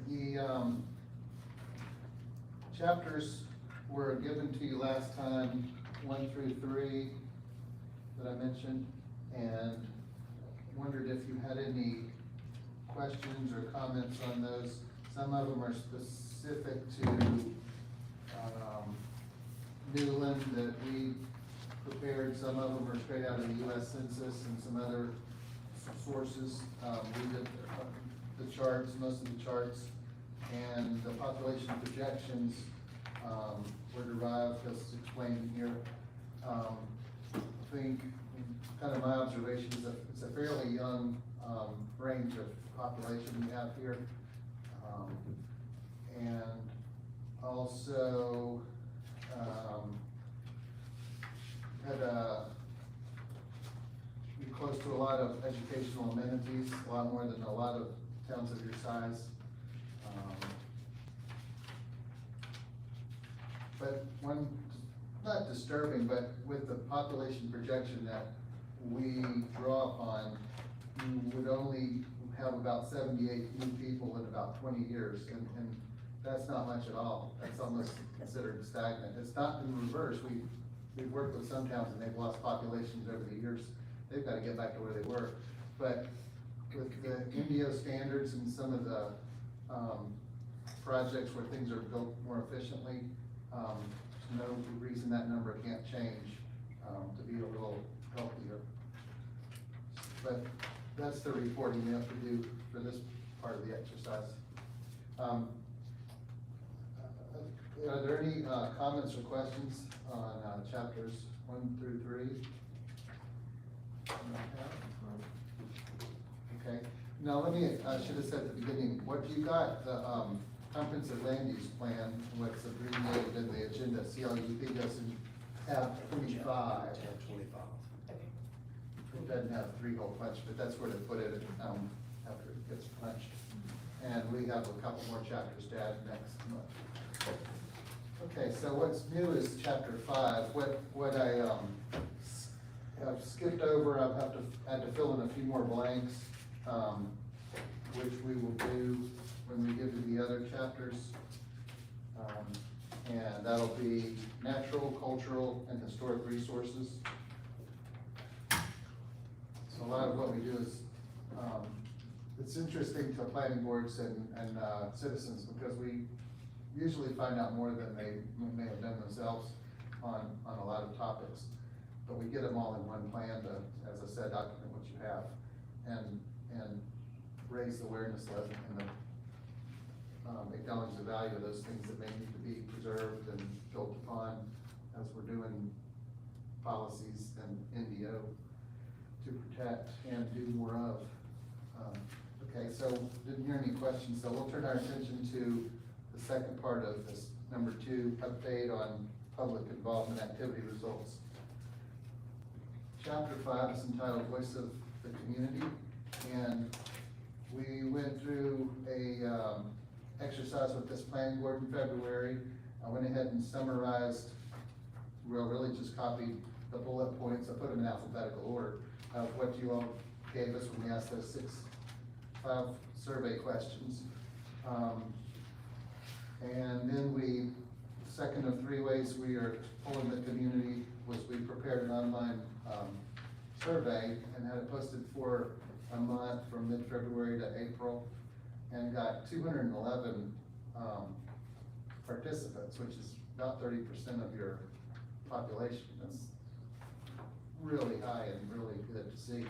The chapters were given to you last time, 1 through 3 that I mentioned, and wondered if you had any questions or comments on those. Some of them are specific to Newland that we prepared. Some of them are straight out of the US Census and some other sources. We did the charts, most of the charts, and the population projections were derived, as explained here. I think, kind of my observation is that it's a fairly young range of population we have here. And also had be close to a lot of educational amenities, a lot more than a lot of towns of your size. But one, not disturbing, but with the population projection that we draw upon, you would only have about 78 new people in about 20 years, and that's not much at all. That's almost considered stagnant. It's not in reverse. We've worked with some towns and they've lost populations over the years. They've got to get back to where they were. But with the NDO standards and some of the projects where things are built more efficiently, there's no reason that number can't change to be a little healthier. But that's the reporting we have to do for this part of the exercise. Are there any comments or questions on chapters 1 through 3? Okay. Now, I should have said at the beginning, what you got, the, comprehensive land use plan, what's abbreviated in the agenda, CLUP doesn't have 25. It doesn't have 3-hole punch, but that's where to put it, after it gets punched. And we have a couple more chapters to add next month. Okay, so what's new is chapter 5. What I, have skipped over, I had to fill in a few more blanks, which we will do when we get to the other chapters. And that'll be natural, cultural, and historic resources. So a lot of what we do is, it's interesting to planning boards and citizens, because we usually find out more than they may have done themselves on a lot of topics. But we get them all in one plan to, as I said, document what you have, and raise the awareness level and acknowledge the value of those things that may need to be preserved and built upon as we're doing policies and NDO to protect and do more of. Okay, so didn't hear any questions, so we'll turn our attention to the second part of this, number 2, update on public involvement activity results. Chapter 5 is entitled Voice of the Community, and we went through a exercise with this planning board in February. I went ahead and summarized, really just copied the bullet points, I put them in alphabetical order of what you all gave us when we asked those 5 survey questions. And then second of 3 ways we are pulling the community was we prepared an online survey and had it posted for a month from mid-February to April, and got 211 participants, which is about 30% of your population. That's really high and really good to see.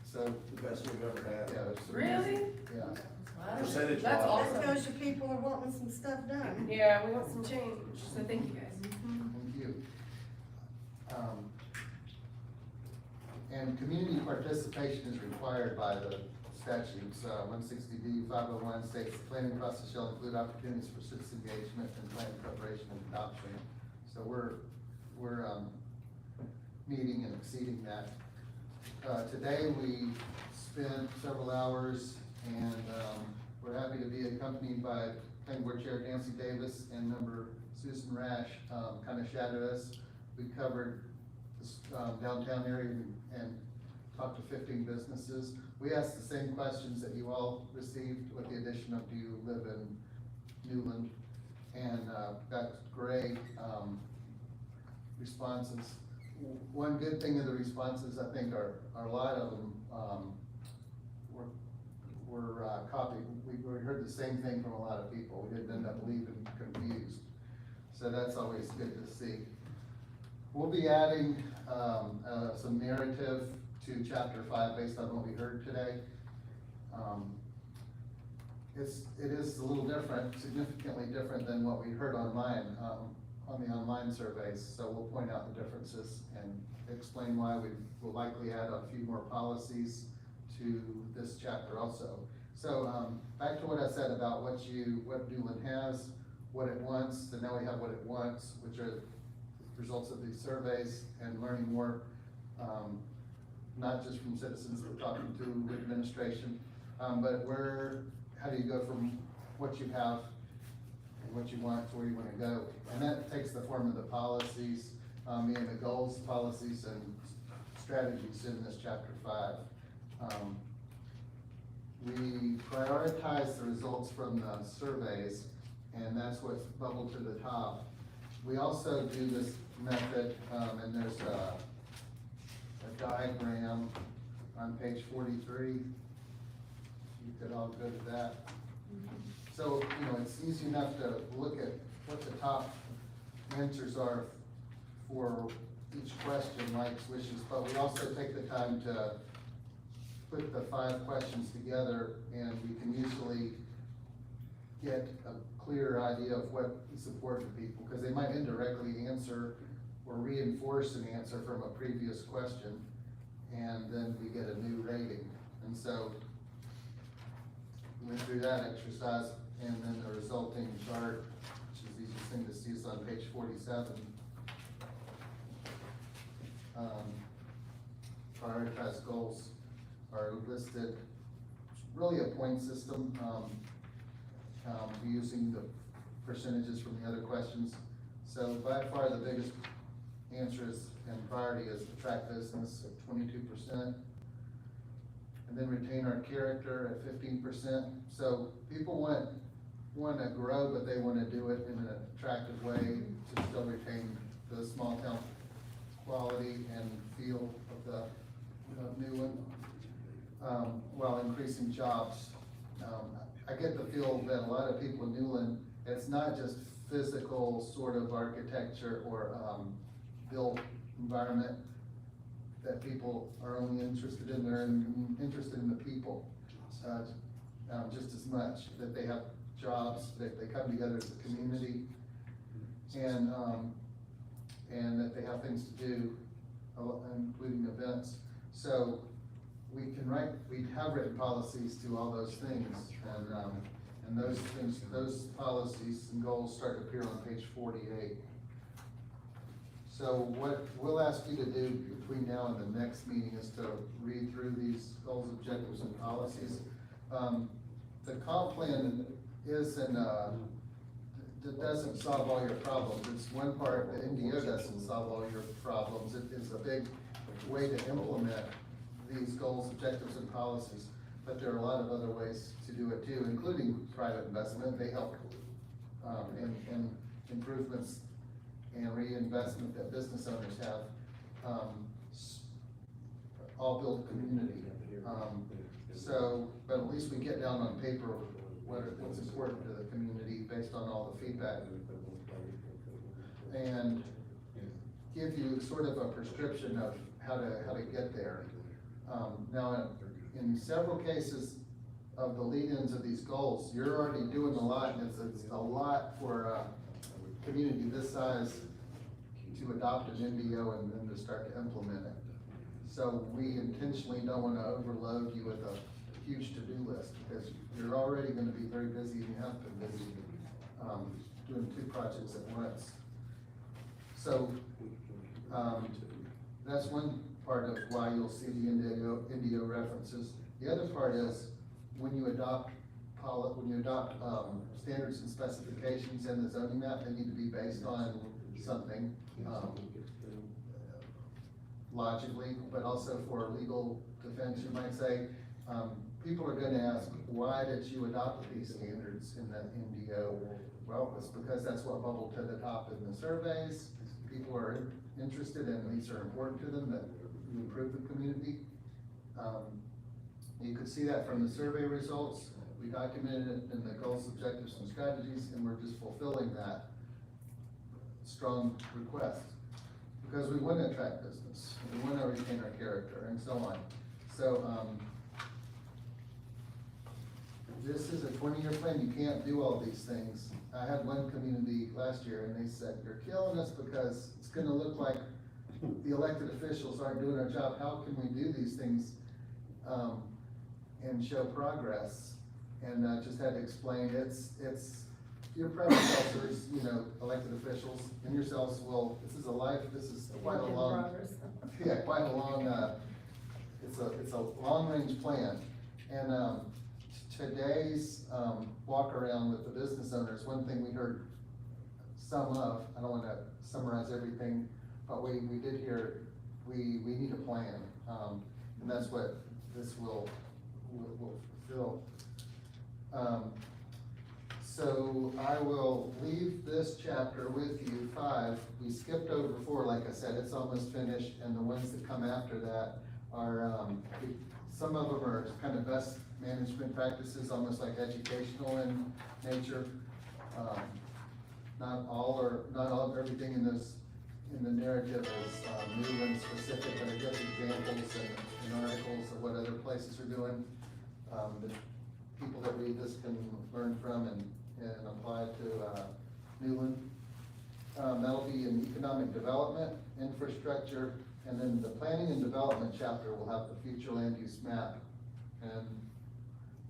So, The best we've ever had. yeah. it's- Really? Yeah. Percentage That's wise. That awesome. tells you people are wanting some stuff done. Yeah, we want some change, so thank you guys. Thank you. And community participation is required by the statutes. 160D 501 states the planning process shall include opportunities for citizen engagement and plan preparation and adoption. So we're meeting and exceeding that. Today we spent several hours, and we're happy to be accompanied by planning board chair Nancy Davis and member Susan Rash. Kind of shadowed us. We covered this downtown area and talked to 15 businesses. We asked the same questions that you all received, with the addition of, do you live in Newland? And got great responses. One good thing of the responses, I think, are a lot of them were copied. We heard the same thing from a lot of people. We didn't end up leaving confused. So that's always good to see. We'll be adding some narrative to chapter 5 based on what we heard today. It is a little different, significantly different than what we heard online, on the online surveys. So we'll point out the differences and explain why we will likely add a few more policies to this chapter also. So back to what I said about what Newland has, what it wants, and now we have what it wants, which are results of these surveys, and learning more, not just from citizens, but talking to administration, but how do you go from what you have and what you want to where you want to go? And that takes the form of the policies, and the goals, policies, and strategies in this chapter 5. We prioritize the results from the surveys, and that's what's bubbled to the top. We also do this method, and there's a diagram on page 43. You could all go to that. So, it's easy enough to look at what the top answers are for each question, likes, wishes, but we also take the time to put the 5 questions together, and we can usually get a clear idea of what is important to people, because they might indirectly answer or reinforce an answer from a previous question, and then we get a new rating. And so we went through that exercise, and then the resulting chart, which is the easiest thing to see, is on page 47. Prioritized goals are listed, really a point system, using the percentages from the other questions. So by far the biggest answer is, and priority is attract business at 22%. And then retain our character at 15%. So people want to grow, but they want to do it in an attractive way to still retain the small town quality and feel of the new one, while increasing jobs. I get the feel that a lot of people in Newland, it's not just physical sort of architecture or built environment that people are only interested in, they're interested in the people, just as much, that they have jobs, that they come together as a community, and that they have things to do, including events. So we have written policies to all those things, and those things, those policies and goals start to appear on page 48. So what we'll ask you to do between now and the next meeting is to read through these goals, objectives, and policies. The comp plan isn't, it doesn't solve all your problems. It's one part, the NDO doesn't solve all your problems. It is a big way to implement these goals, objectives, and policies. But there are a lot of other ways to do it too, including private investment. They help in improvements and reinvestment that business owners have, all build community. But at least we get down on paper what's important to the community based on all the feedback. And give you sort of a prescription of how to get there. Now, in several cases of the lead-ins of these goals, you're already doing a lot, and it's a lot for a community this size to adopt an NDO and then to start to implement it. So we intentionally don't want to overload you with a huge to-do list, because you're already going to be very busy, and you have been busy doing 2 projects at once. So that's one part of why you'll see the NDO references. The other part is when you adopt standards and specifications in the zoning map, they need to be based on something logically, but also for legal defense, you might say. People are going to ask, why did you adopt these standards in the NDO? Well, it's because that's what bubbled to the top in the surveys. People are interested, and these are important to them, that you improve the community. You could see that from the survey results. We documented it in the goals, objectives, and strategies, and we're just fulfilling that strong request. Because we want to attract business, we want to retain our character, and so on. So, this is a 20-year plan. You can't do all these things. I had one community last year, and they said, "You're killing us because it's going to look like the elected officials aren't doing our job. How can we do these things and show progress?" And I just had to explain, it's your predecessors, elected officials, and yourselves will. This is quite a long, quite a long. It's a long-range plan, and today's walk around with the business owners. One thing we heard some of. I don't want to summarize everything. But we did hear, we need a plan, and that's what this will fulfill. So I will leave this chapter with you, 5. We skipped over 4, like I said, it's almost finished, and the ones that come after that are, some of them are kind of best management practices, almost like educational in nature. Not everything in the narrative is new and specific, but it gives examples and articles of what other places are doing. The people that read this can learn from and apply to Newland. That'll be in economic development, infrastructure, and then the planning and development chapter will have the future land use map And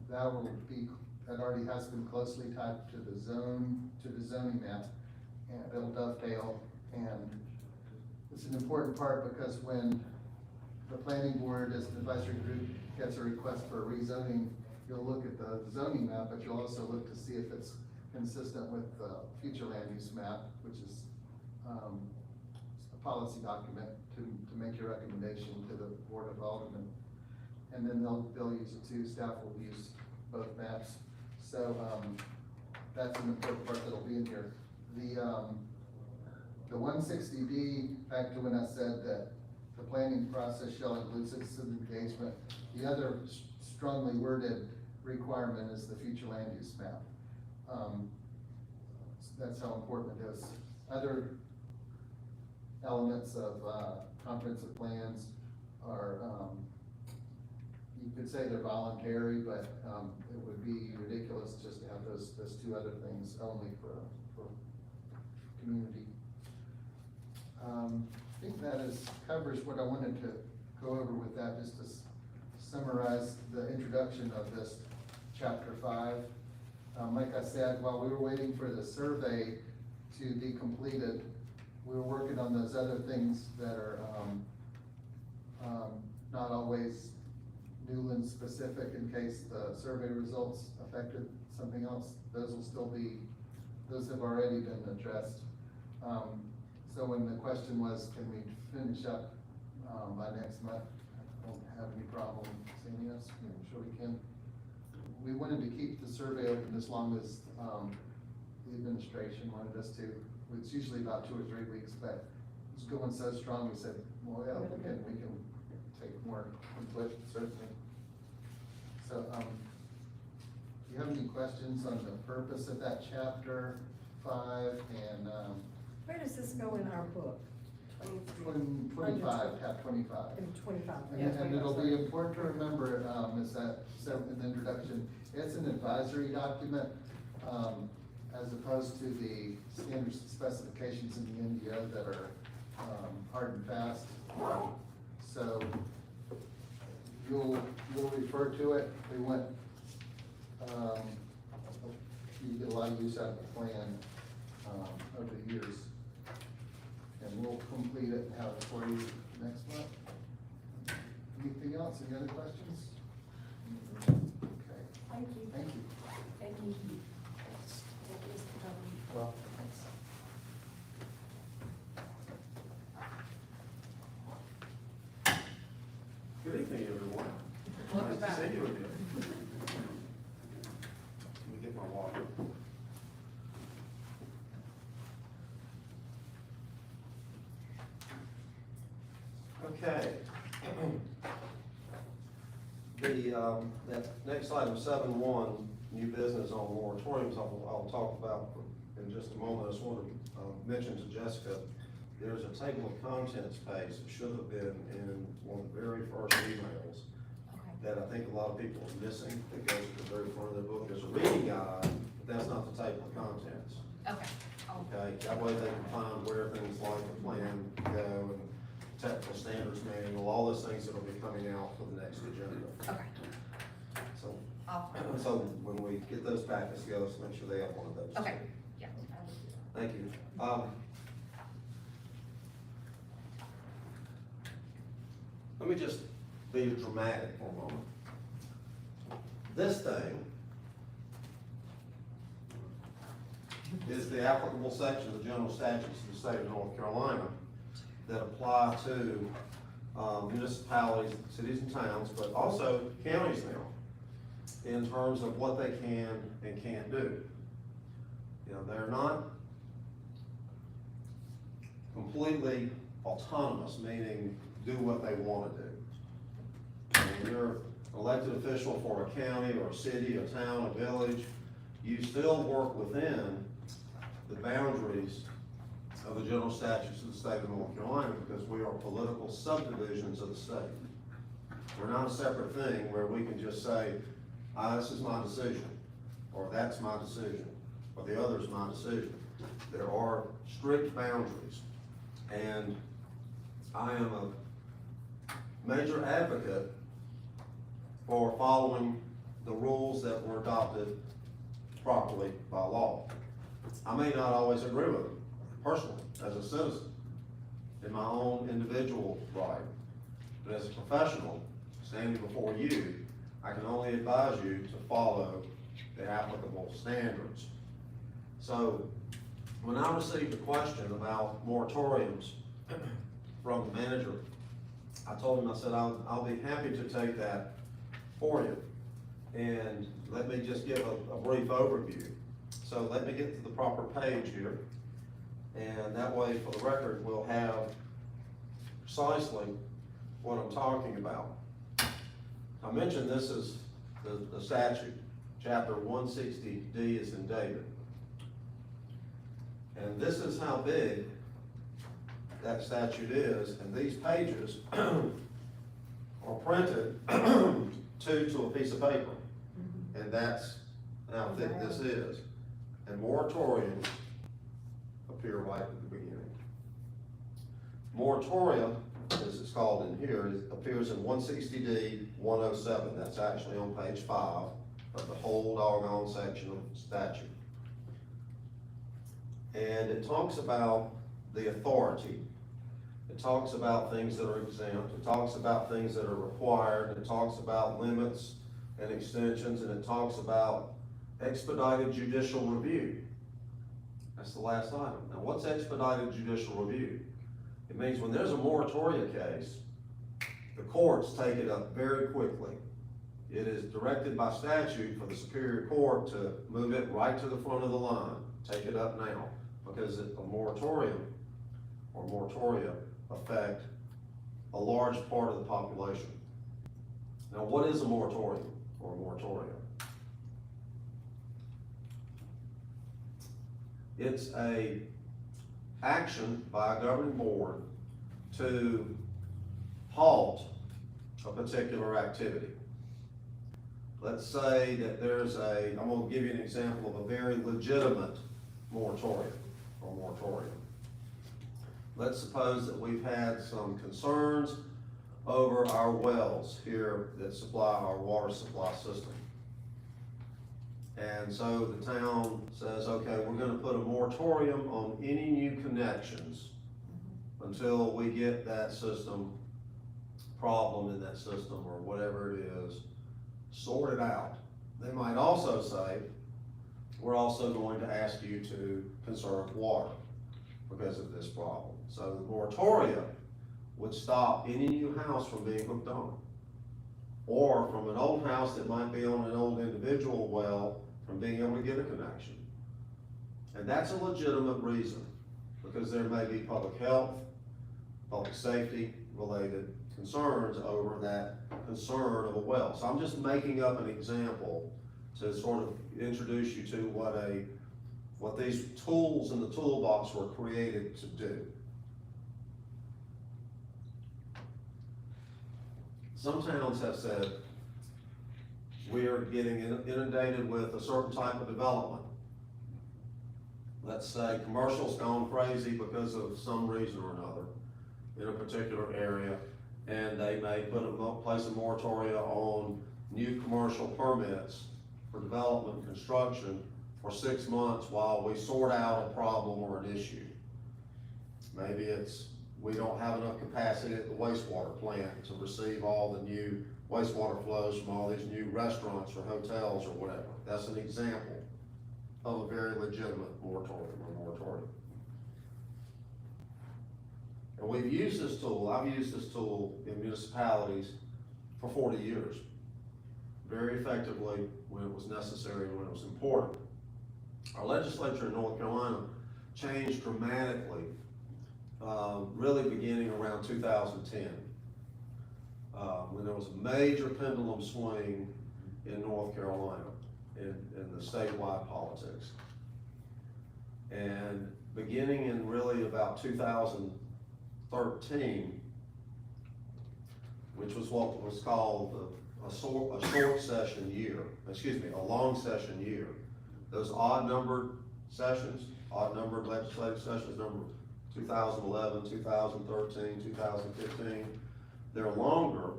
that will be, that already has been closely tied to the zoning map, and it'll dovetail. And it's an important part because when the planning board as an advisory group gets a request for rezoning, you'll look at the zoning map, but you'll also look to see if it's consistent with the future land use map, which is, a policy document to make your recommendation to the Board of Aldermen. And then they'll use it too, staff will use both maps. So, that's an important part that'll be in here. The 160D, back to when I said that the planning process shall include citizen engagement, the other strongly worded requirement is the future land use map. That's how important it is. Other elements of, comprehensive plans are, you could say they're voluntary, but, it would be ridiculous just to have those two other things only for community. I think that covers what I wanted to go over with that, just to summarize the introduction of this chapter 5. Like I said, while we were waiting for the survey to be completed, we were working on those other things that are, not always Newland specific in case the survey results affected something else. Those will still be, those have already been addressed. So when the question was, can we finish up, by next month, I don't have any problem saying yes, I'm sure we can. We wanted to keep the survey open as long as, the administration wanted us to. It's usually about 2 or 3 weeks, but it's going so strong, we said, well, yeah, we can take more input, certainly. So, do you have any questions on the purpose of that chapter 5 and, Where does this go in our book? 25, tab 25? In 25. And it'll be important to remember, as that said in the introduction, it's an advisory document, as opposed to the standards and specifications in the NDO that are, hard and fast. So, you'll refer to it. We went, you get a lot of use out of the plan, over the years. And we'll complete it and have it for you next month. Anything else? Any other questions? Okay, Thank you. thank you. Thank you. Well, thanks. Good evening, everyone. Welcome Nice to back. see you again. Let me get my water. Okay. That next item, 7.1, new business on moratoriums, I'll talk about in just a moment. I just want to mention to Jessica, there's a table of contents page that should have been in one of the very first emails that I think a lot of people are missing, that goes to the very front of their book. There's a reading guide, but that's not the table of contents. Okay. Okay, that way they can find where things like the plan go and technical standards manual, all those things that'll be coming out for the next agenda. Okay. So, I'll- so when we get those packets together, let's make sure they have one of those. Okay, yeah. I will do that. Thank you. Let me just be dramatic for a moment. This thing is the applicable section of the general statutes of the state of North Carolina that apply to municipalities, cities and towns, but also counties now, in terms of what they can and can't do. You know, they're not completely autonomous, meaning do what they want to do. When you're an elected official for a county or a city, a town, a village, you still work within the boundaries of the general statutes of the state of North Carolina, because we are political subdivisions of the state. We're not a separate thing where we can just say, this is my decision, or that's my decision, or the other is my decision. There are strict boundaries, and I am a major advocate for following the rules that were adopted properly by law. I may not always agree with them personally, as a citizen, in my own individual right, but as a professional, standing before you, I can only advise you to follow the applicable standards. So, when I received a question about moratoriums from the manager, I told him, I said, I'll be happy to take that for you. And let me just give a brief overview. So let me get to the proper page here. And that way, for the record, we'll have precisely what I'm talking about. I mentioned this is the statute, chapter 160D is in David. And this is how big that statute is, and these pages are printed to a piece of paper. And that's how thick this is. And moratoriums appear right at the beginning. Moratoria, as it's called in here, appears in 160D 107. That's actually on page 5 of the whole doggone section of the statute. And it talks about the authority. It talks about things that are exempt. It talks about things that are required. It talks about limits and extensions, and it talks about expedited judicial review. That's the last item. Now, what's expedited judicial review? It means when there's a moratoria case, the courts take it up very quickly. It is directed by statute for the Superior Court to move it right to the front of the line. Take it up now, because a moratorium or moratoria affect a large part of the population. Now, what is a moratorium or a moratoria? It's a action by a governing board to halt a particular activity. Let's say that I'm gonna give you an example of a very legitimate moratorium or moratorium. Let's suppose that we've had some concerns over our wells here that supply our water supply system. And so the town says, okay, we're gonna put a moratorium on any new connections until we get that system, problem in that system or whatever it is, sorted out. They might also say, we're also going to ask you to conserve water because of this problem. So the moratoria would stop any new house from being hooked on, or from an old house that might be on an old individual well from being able to get a connection. And that's a legitimate reason, because there may be public health, public safety related concerns over that concern of a well. So I'm just making up an example to sort of introduce you to what these tools in the toolbox were created to do. Some towns have said, we are getting inundated with a certain type of development. Let's say commercial's gone crazy because of some reason or another in a particular area, and they may place a moratoria on new commercial permits for development and construction for 6 months while we sort out a problem or an issue. Maybe it's we don't have enough capacity at the wastewater plant to receive all the new wastewater flows from all these new restaurants or hotels or whatever. That's an example of a very legitimate moratorium or moratorium. And we've used this tool, I've used this tool in municipalities for 40 years, very effectively when it was necessary and when it was important. Our legislature in North Carolina changed dramatically, really beginning around 2010, when there was a major pendulum swing in North Carolina in the statewide politics. And beginning in really about 2013, which was what was called a short session year, a long session year. Those odd numbered legislative sessions, number 2011, 2013, 2015, they're longer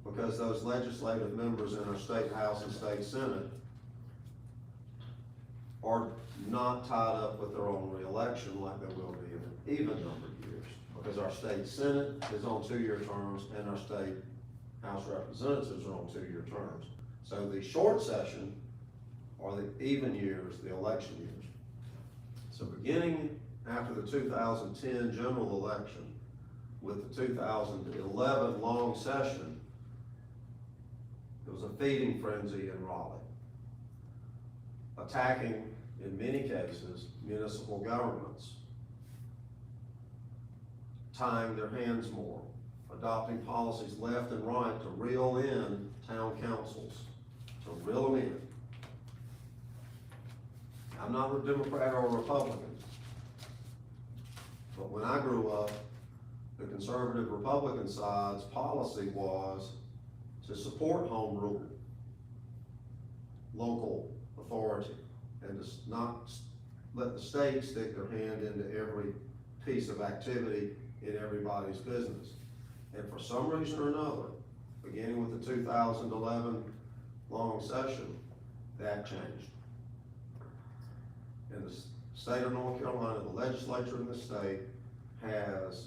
because those legislative members in our state house and state senate are not tied up with their own reelection like they will be in an even number of years. Because our state senate is on 2-year terms and our state house representatives are on 2-year terms. So the short session are the even years, the election years. So beginning after the 2010 general election, with the 2011 long session, it was a feeding frenzy in Raleigh, attacking, in many cases, municipal governments, tying their hands more, adopting policies left and right to reel in town councils, to reel them in. I'm not a Democrat or a Republican, but when I grew up, the conservative Republican side's policy was to support home rule, local authority, and to not let the state stick their hand into every piece of activity in everybody's business. And for some reason or another, beginning with the 2011 long session, that changed. In the state of North Carolina, the legislature in the state has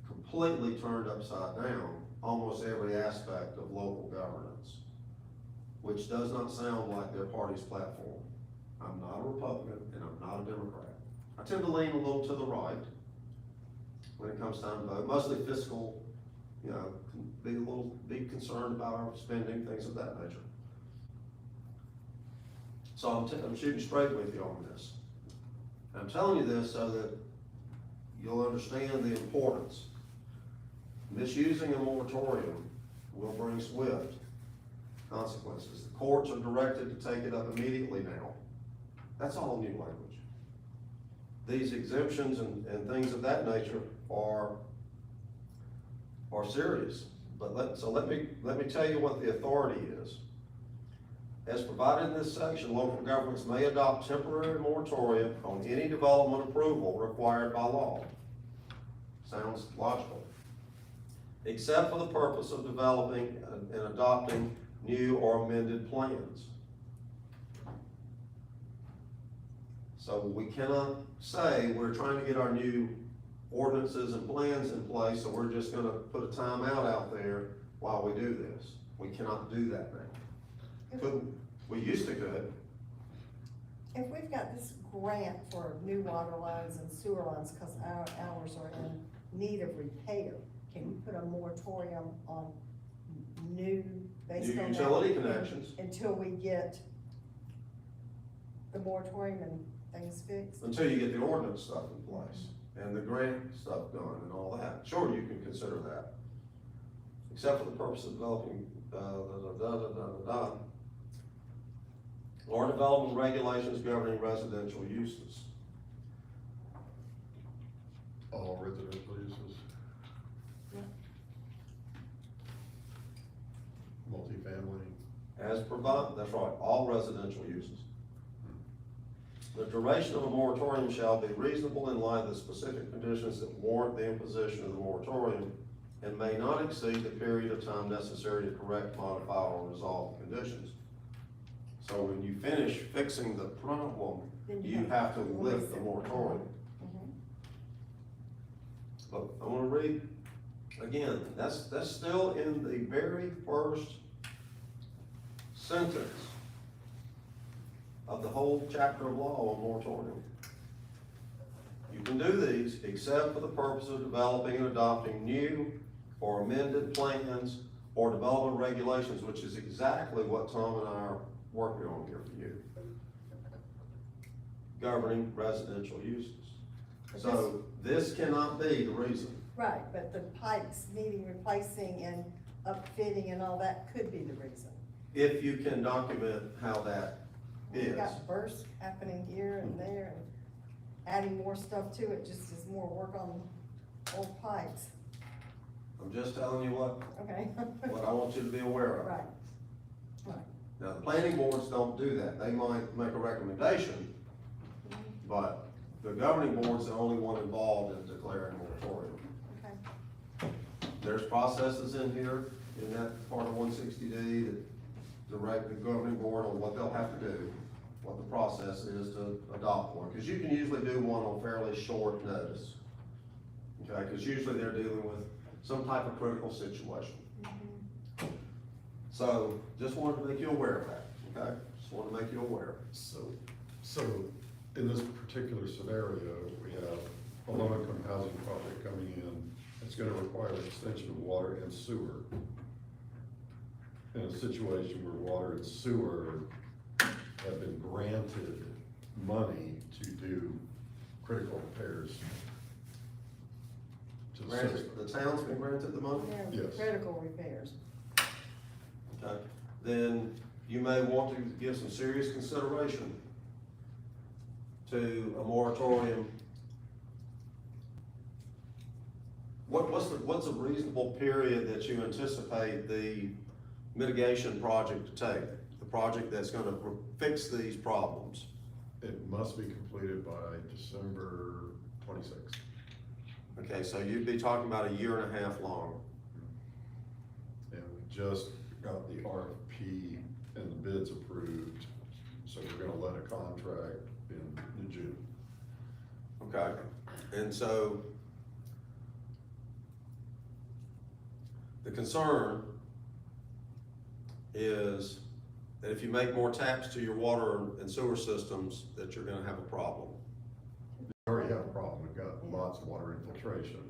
completely turned upside down almost every aspect of local governance, which does not sound like their party's platform. I'm not a Republican and I'm not a Democrat. I tend to lean a little to the right when it comes time to vote, mostly fiscal, you know, be concerned about our spending, things of that nature. So I'm shooting straight with you on this. I'm telling you this so that you'll understand the importance. Misusing a moratorium will bring swift consequences. The courts are directed to take it up immediately now. That's all new language. These exemptions and things of that nature are serious. But let me tell you what the authority is. As provided in this section, local governments may adopt temporary moratorium on any development approval required by law. Sounds logical. Except for the purpose of developing and adopting new or amended plans. So we cannot say we're trying to get our new ordinances and plans in place, so we're just gonna put a timeout out there while we do this. We cannot do that now. Couldn't, we used to could. If we've got this grant for new water lines and sewer lines, cause ours are in need of repair, can we put a moratorium on new, based New on that? utility connections. Until we get the moratorium and things fixed? Until you get the ordinance stuff in place and the grant stuff done and all that. Sure, you can consider that. Except for the purpose of developing, or development regulations governing residential uses. All residential uses. Yeah. Multifamily. As provided, that's right, all residential uses. The duration of a moratorium shall be reasonable in light of the specific conditions that warrant the imposition of the moratorium and may not exceed the period of time necessary to correct, modify, or resolve the conditions. So when you finish fixing the problem, Then you have to lift the moratorium. Mhm. But I wanna read, again, that's still in the very first sentence of the whole chapter of law on moratorium. You can do these except for the purpose of developing and adopting new or amended plans or development regulations, which is exactly what Tom and I are working on here for you. Governing residential uses. So this cannot be the reason. Right, but the pipes needing replacing and upfitting and all that could be the reason. If you can document how that We've is. got bursts happening here and there, and adding more stuff to it just is more work on old pipes, I'm just telling you what okay? I want you to be aware of. Right, right. Now, the planning boards don't do that. They might make a recommendation, but the governing board's the only one involved in declaring moratorium. Okay. There's processes in here. in that part of 160D that direct the governing board on what they'll have to do, what the process is to adopt one, because you can usually do one on fairly short notice. Okay, because usually they're dealing with some type of critical situation. So, just wanted to make you aware of that, okay? Just wanted to make you aware. So in this particular scenario, we have a low-income housing project coming in. It's gonna require an extension of water and sewer. In a situation where water and sewer have been granted money to do critical repairs to the system. Granted, the town's been granted the money? Yeah, Yes. critical repairs. Okay, then you may want to give some serious consideration to a moratorium. What's a reasonable period that you anticipate the mitigation project to take? The project that's gonna fix these problems? It must be completed by December 26th. Okay, so you'd be talking about a year and a half long. And we just got the RFP and the bids approved, so we're gonna let a contract in June. Okay, and so the concern is that if you make more taps to your water and sewer systems, that you're gonna have a problem. We already have a problem, we've got lots of water infiltration,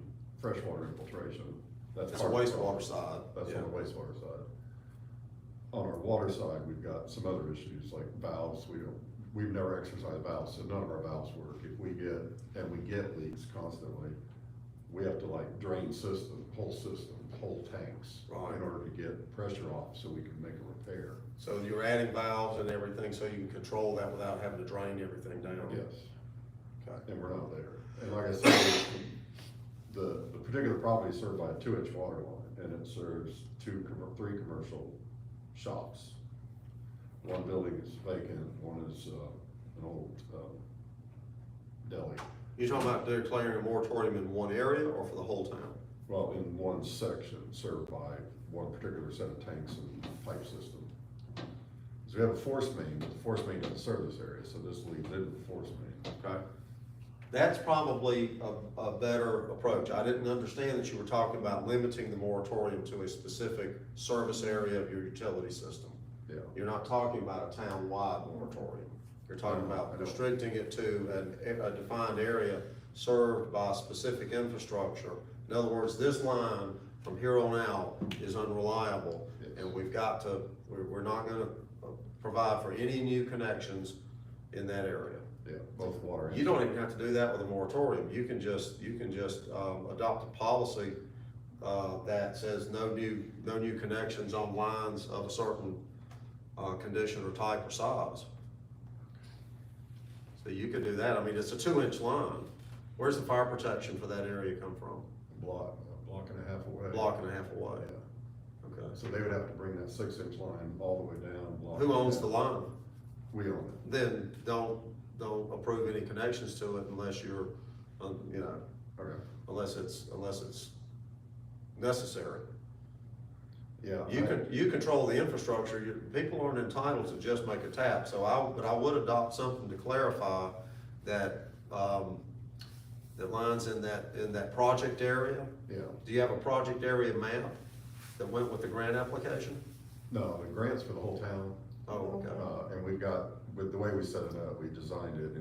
freshwater infiltration. That's the part of the wastewater problem. side. That's Yeah. on the wastewater side. On our water side, we've got some other issues like valves, we've never exercised valves, so none of our valves work. If we get leaks constantly, we have to like drain whole tanks. Right. In order to get pressure off so we can make a repair. So you're adding valves and everything so you can control that without having to drain everything down? Yes. Okay. And we're not there. And like I said, the particular property is served by a 2-inch water line, and it serves three commercial shops. One building is vacant, one is, an old, deli. You're talking about declaring a moratorium in one area or for the whole town? Well, in one section served by one particular set of tanks and pipe system. So we have a force main, but the force main doesn't serve this area, so this leads into the force main. Okay. That's probably a better approach. I didn't understand that you were talking about limiting the moratorium to a specific service area of your utility system. Yeah. You're not talking about a town-wide moratorium. You're talking about restricting it to a defined area served by specific infrastructure. In other words, this line from here on out is unreliable, and we're not gonna provide for any new connections in that area. Yeah, both water and. You don't even have to do that with a moratorium. You can just adopt a policy, that says no new connections on lines of a certain, condition or type or size. So you could do that. I mean, it's a 2-inch line. Where's the fire protection for that area come from? A block and a half away. Block and a half away. Yeah. Okay. So they would have to bring that 6-inch line all the way down. block Who it owns down. the line? We own it. Then don't approve any connections to it unless you're, Okay. unless it's necessary. Yeah. You control the infrastructure, people aren't entitled to just make a tap, but I would adopt something to clarify that, that lines in that project area. Yeah. Do you have a project area map that went with the grant application? No, the grant's for the whole town, Oh, okay. and we've got, with the way we set it up, we designed it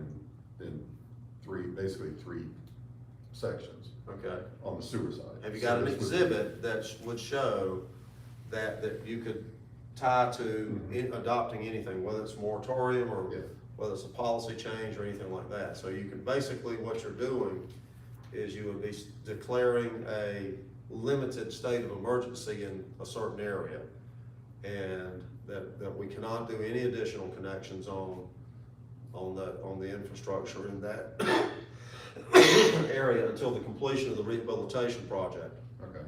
in basically three sections Okay. on the sewer side. Have you got So an this would be- exhibit that would show that you could tie to adopting anything, whether it's moratorium or Yeah. whether it's a policy change or anything like that? So you can, basically what you're doing is you would be declaring a limited state of emergency in a certain area. And that we cannot do any additional connections on the infrastructure in that area until the completion of the rehabilitation project. Okay.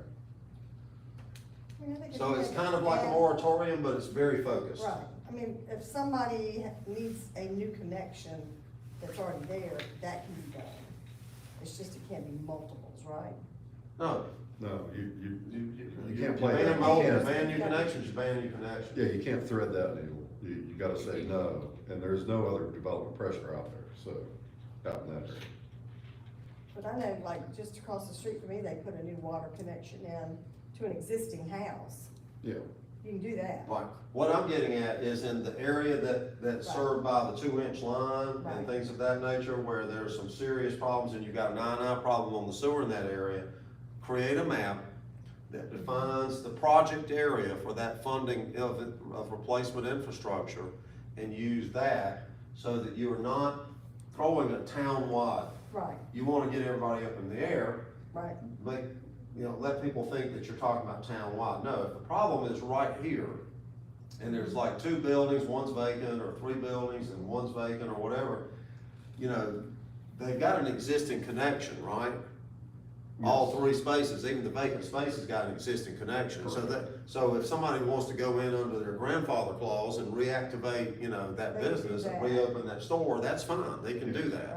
I mean, I think if So you it's make kind of it like a bad- moratorium, but it's very focused. Right, I mean, if somebody needs a new connection that's already there, that can be done. It's just it can't be multiples, right? No, No, you You can't play that. ban You mobile, you can't- ban new connections, you ban new connections. Yeah, you can't thread that needle. You gotta say no, and there's no other development pressure out there, so, out in that area. But I know, like, just across the street from me, they put a new water connection in to an existing house. Yeah, You can do that. Right, what I'm getting at is in the area that's Right. served by the 2-inch line Right. and things of that nature, where there's some serious problems and you've got an I-9 problem on the sewer in that area, create a map that defines the project area for that funding of replacement infrastructure, and use that so that you are not throwing it town-wide. Right, You wanna get everybody up in the air, right, let people think that you're talking about town-wide. No, if the problem is right here, and there's like 2 buildings, one's vacant, or 3 buildings and one's vacant, or whatever, they've got an existing connection, right? All 3 spaces, even the vacant space has got an existing connection, so if somebody wants to go in under their grandfather clause and reactivate, that They can do business and that. reopen that store, that's fine, they can do that.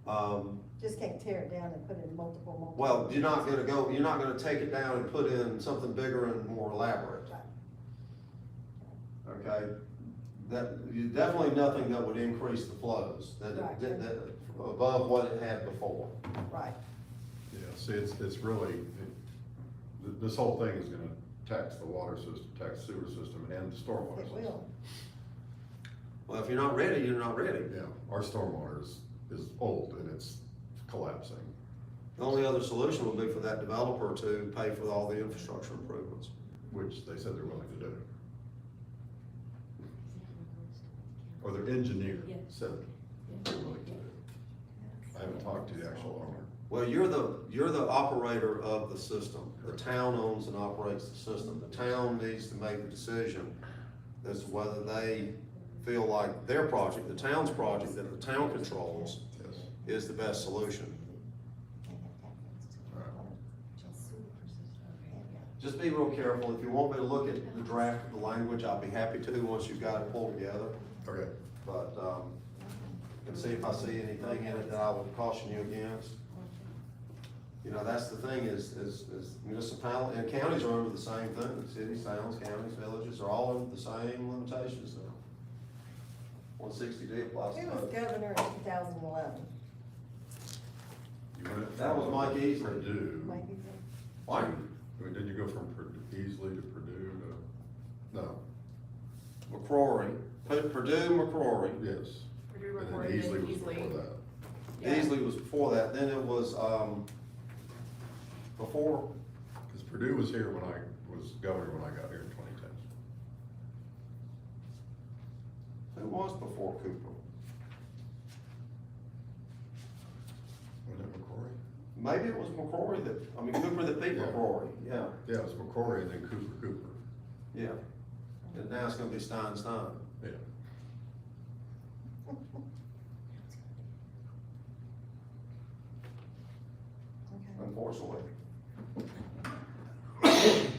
right. Just can't tear it down and put in multiple. Well, you're not gonna take it down and put in something bigger and more elaborate. Okay? Definitely nothing that would increase the flows, Right. that above what it had before. Right, yeah, see, it's really, this whole thing is gonna tax the water system, tax the sewer system, and the stormwater it system. will. Well, if you're not ready, you're not ready. Yeah, our stormwater is old and it's collapsing. The only other solution would be for that developer to pay for all the infrastructure improvements. Which they said they're willing to do. Or their engineer said they're willing to do. I haven't talked to the actual owner. Well, you're the operator of the system. The town owns and operates the system. The town needs to make the decision as to whether they feel like their project, the town's project that the town controls, Yes. is the best solution. Just be real careful. If you want me to look at the draft of the language, I'll be happy to, once you've got it pulled together. Okay, But, and see if I see anything in it that I would caution you against. That's the thing is municipality, and counties are under the same thing. Cities, towns, counties, villages are all under the same limitations now. 160D applies to Who was both. governor in 2011? you went. That was Mike Easley. Purdue. Mike Easley? Why? I mean, didn't you go from Easley to Purdue to, no, McCrory, Purdue, McCrory. yes. Purdue And then reported it Easley was easily. before that. Yeah. Easley was before that. Then it was, before, Because Purdue was here when I was governor when I got here in 2010. who was before Cooper? Wasn't it McCrory? Maybe it was McCrory Cooper that beat Yeah. McCrory, yeah, Yeah, it was McCrory and then Cooper. yeah. And now it's gonna be Stein. Yeah. Okay. Unfortunately.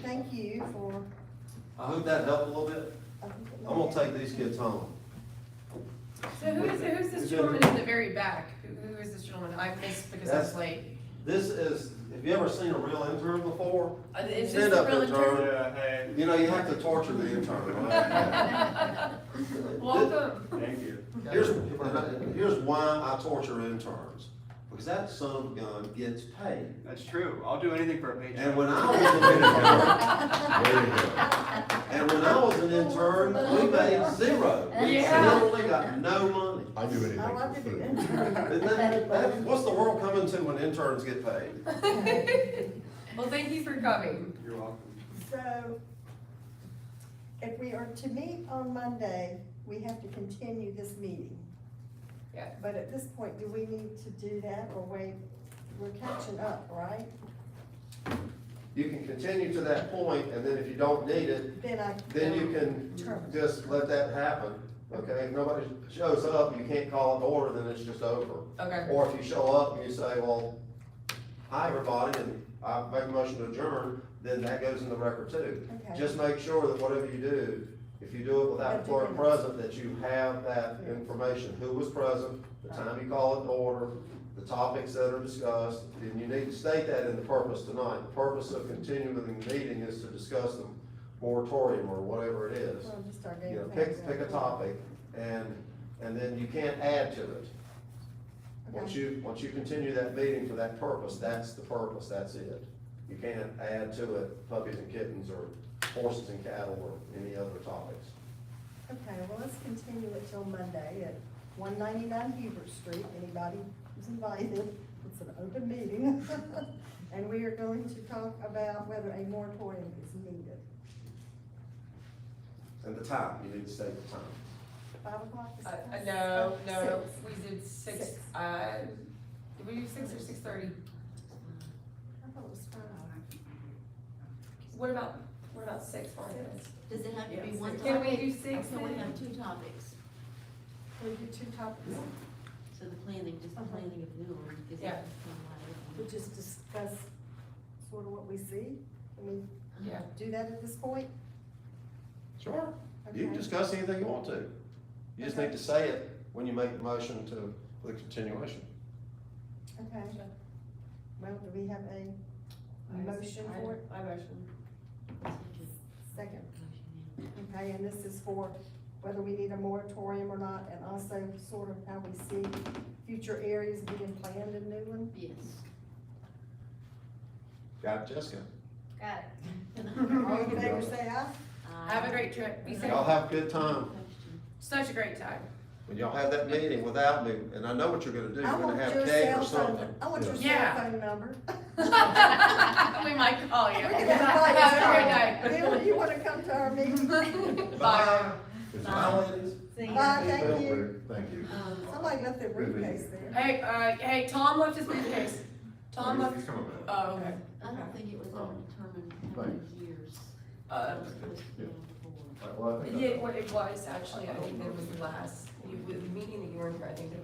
Thank you for, I hope that helped a little bit. I think it I'm gonna take these kids home. So who's this gentleman in the very back? Who is this gentleman? I missed because I was That's- late. This is, have you ever seen a real intern before? Is this Stand the up, real intern. intern? You know, you have to torture the intern, right? Welcome. Thank you. Here's why I torture interns. Because that son of a gun gets paid. That's true. I'll do anything for a paycheck. And when I was an There you go. And when I was an intern, we made zero. We Yeah. literally got no money. I do anything I for love to be food. intern. What's the world coming to when interns get paid? Well, thank you for coming. You're welcome. So, if we are to meet on Monday, we have to continue this meeting. Yeah. But at this point, do we need to do that or wait? We're catching up, right? You can continue to that point, and then if you don't need it, then you can just let that happen, okay? If nobody shows up, you can't call it to order, then it's just over. Okay. Or if you show up and you say, well, hi, everybody, and I make a motion to adjourn, then that goes in the record too. Okay. Just make sure that whatever you do, If you do it without the clerk present, that you have that information, who was present, the time you call it to order, the topics that are discussed, and you need to state that in the purpose tonight. The purpose of continuing the meeting is to discuss the moratorium or whatever it is. Well, just our You game know, plan. pick a topic, and then you can't add to it. Once Okay. you continue that meeting for that purpose, that's the purpose, that's it. You can't add to it puppies and kittens, or horses and cattle, or any other topics. Okay, well, let's continue it till Monday at 199 Hubert Street. Anybody who's invited, it's an open meeting. And we are going to talk about whether a moratorium is needed. And the time, you need to state the time. 5 o'clock is. No, no, 6. we did six, Six. Did we do 6 or 6:30? I thought it was 5. What about 6, Martha? Does it have to be Yes. one topic? Can we do 6 Or can we then? have 2 topics? We do 2 topics. So the planning, just the planning of new one, because Yeah. it's kind of We like. just discuss sort of what we see. Can we Yeah. do that at this point? Sure. You can Okay. discuss anything you want to. You just need to say it when you make the motion for the continuation. Okay. Well, do we have a motion for it? I motion. Second. Okay, and this is for whether we need a moratorium or not, and also sort of how we see future areas being planned in Newland. Yes. Got it, Jessica? Got it. All in favor, say aye. Have a great trip, be safe. Y'all have a good time. Such a great time. When y'all have that meeting without me, and I know what you're gonna do, you're I gonna want have your cake or cell phone, something. I want your cell Yeah. phone number. We might call you. We can invite Have a great you. Bill, you wanna come to our meeting? night. Bye. Bye. Bye, ladies. Bye, thank you. Thank you. Somebody left their briefcase there. Hey, Tom left his briefcase. Tom left, He's coming back. oh, okay. I don't think it was ever determined how many years. Uh, it was supposed to be on before. Well, I think Yeah, that's- it was actually, I think that was the last, The meeting that you were in here, I think there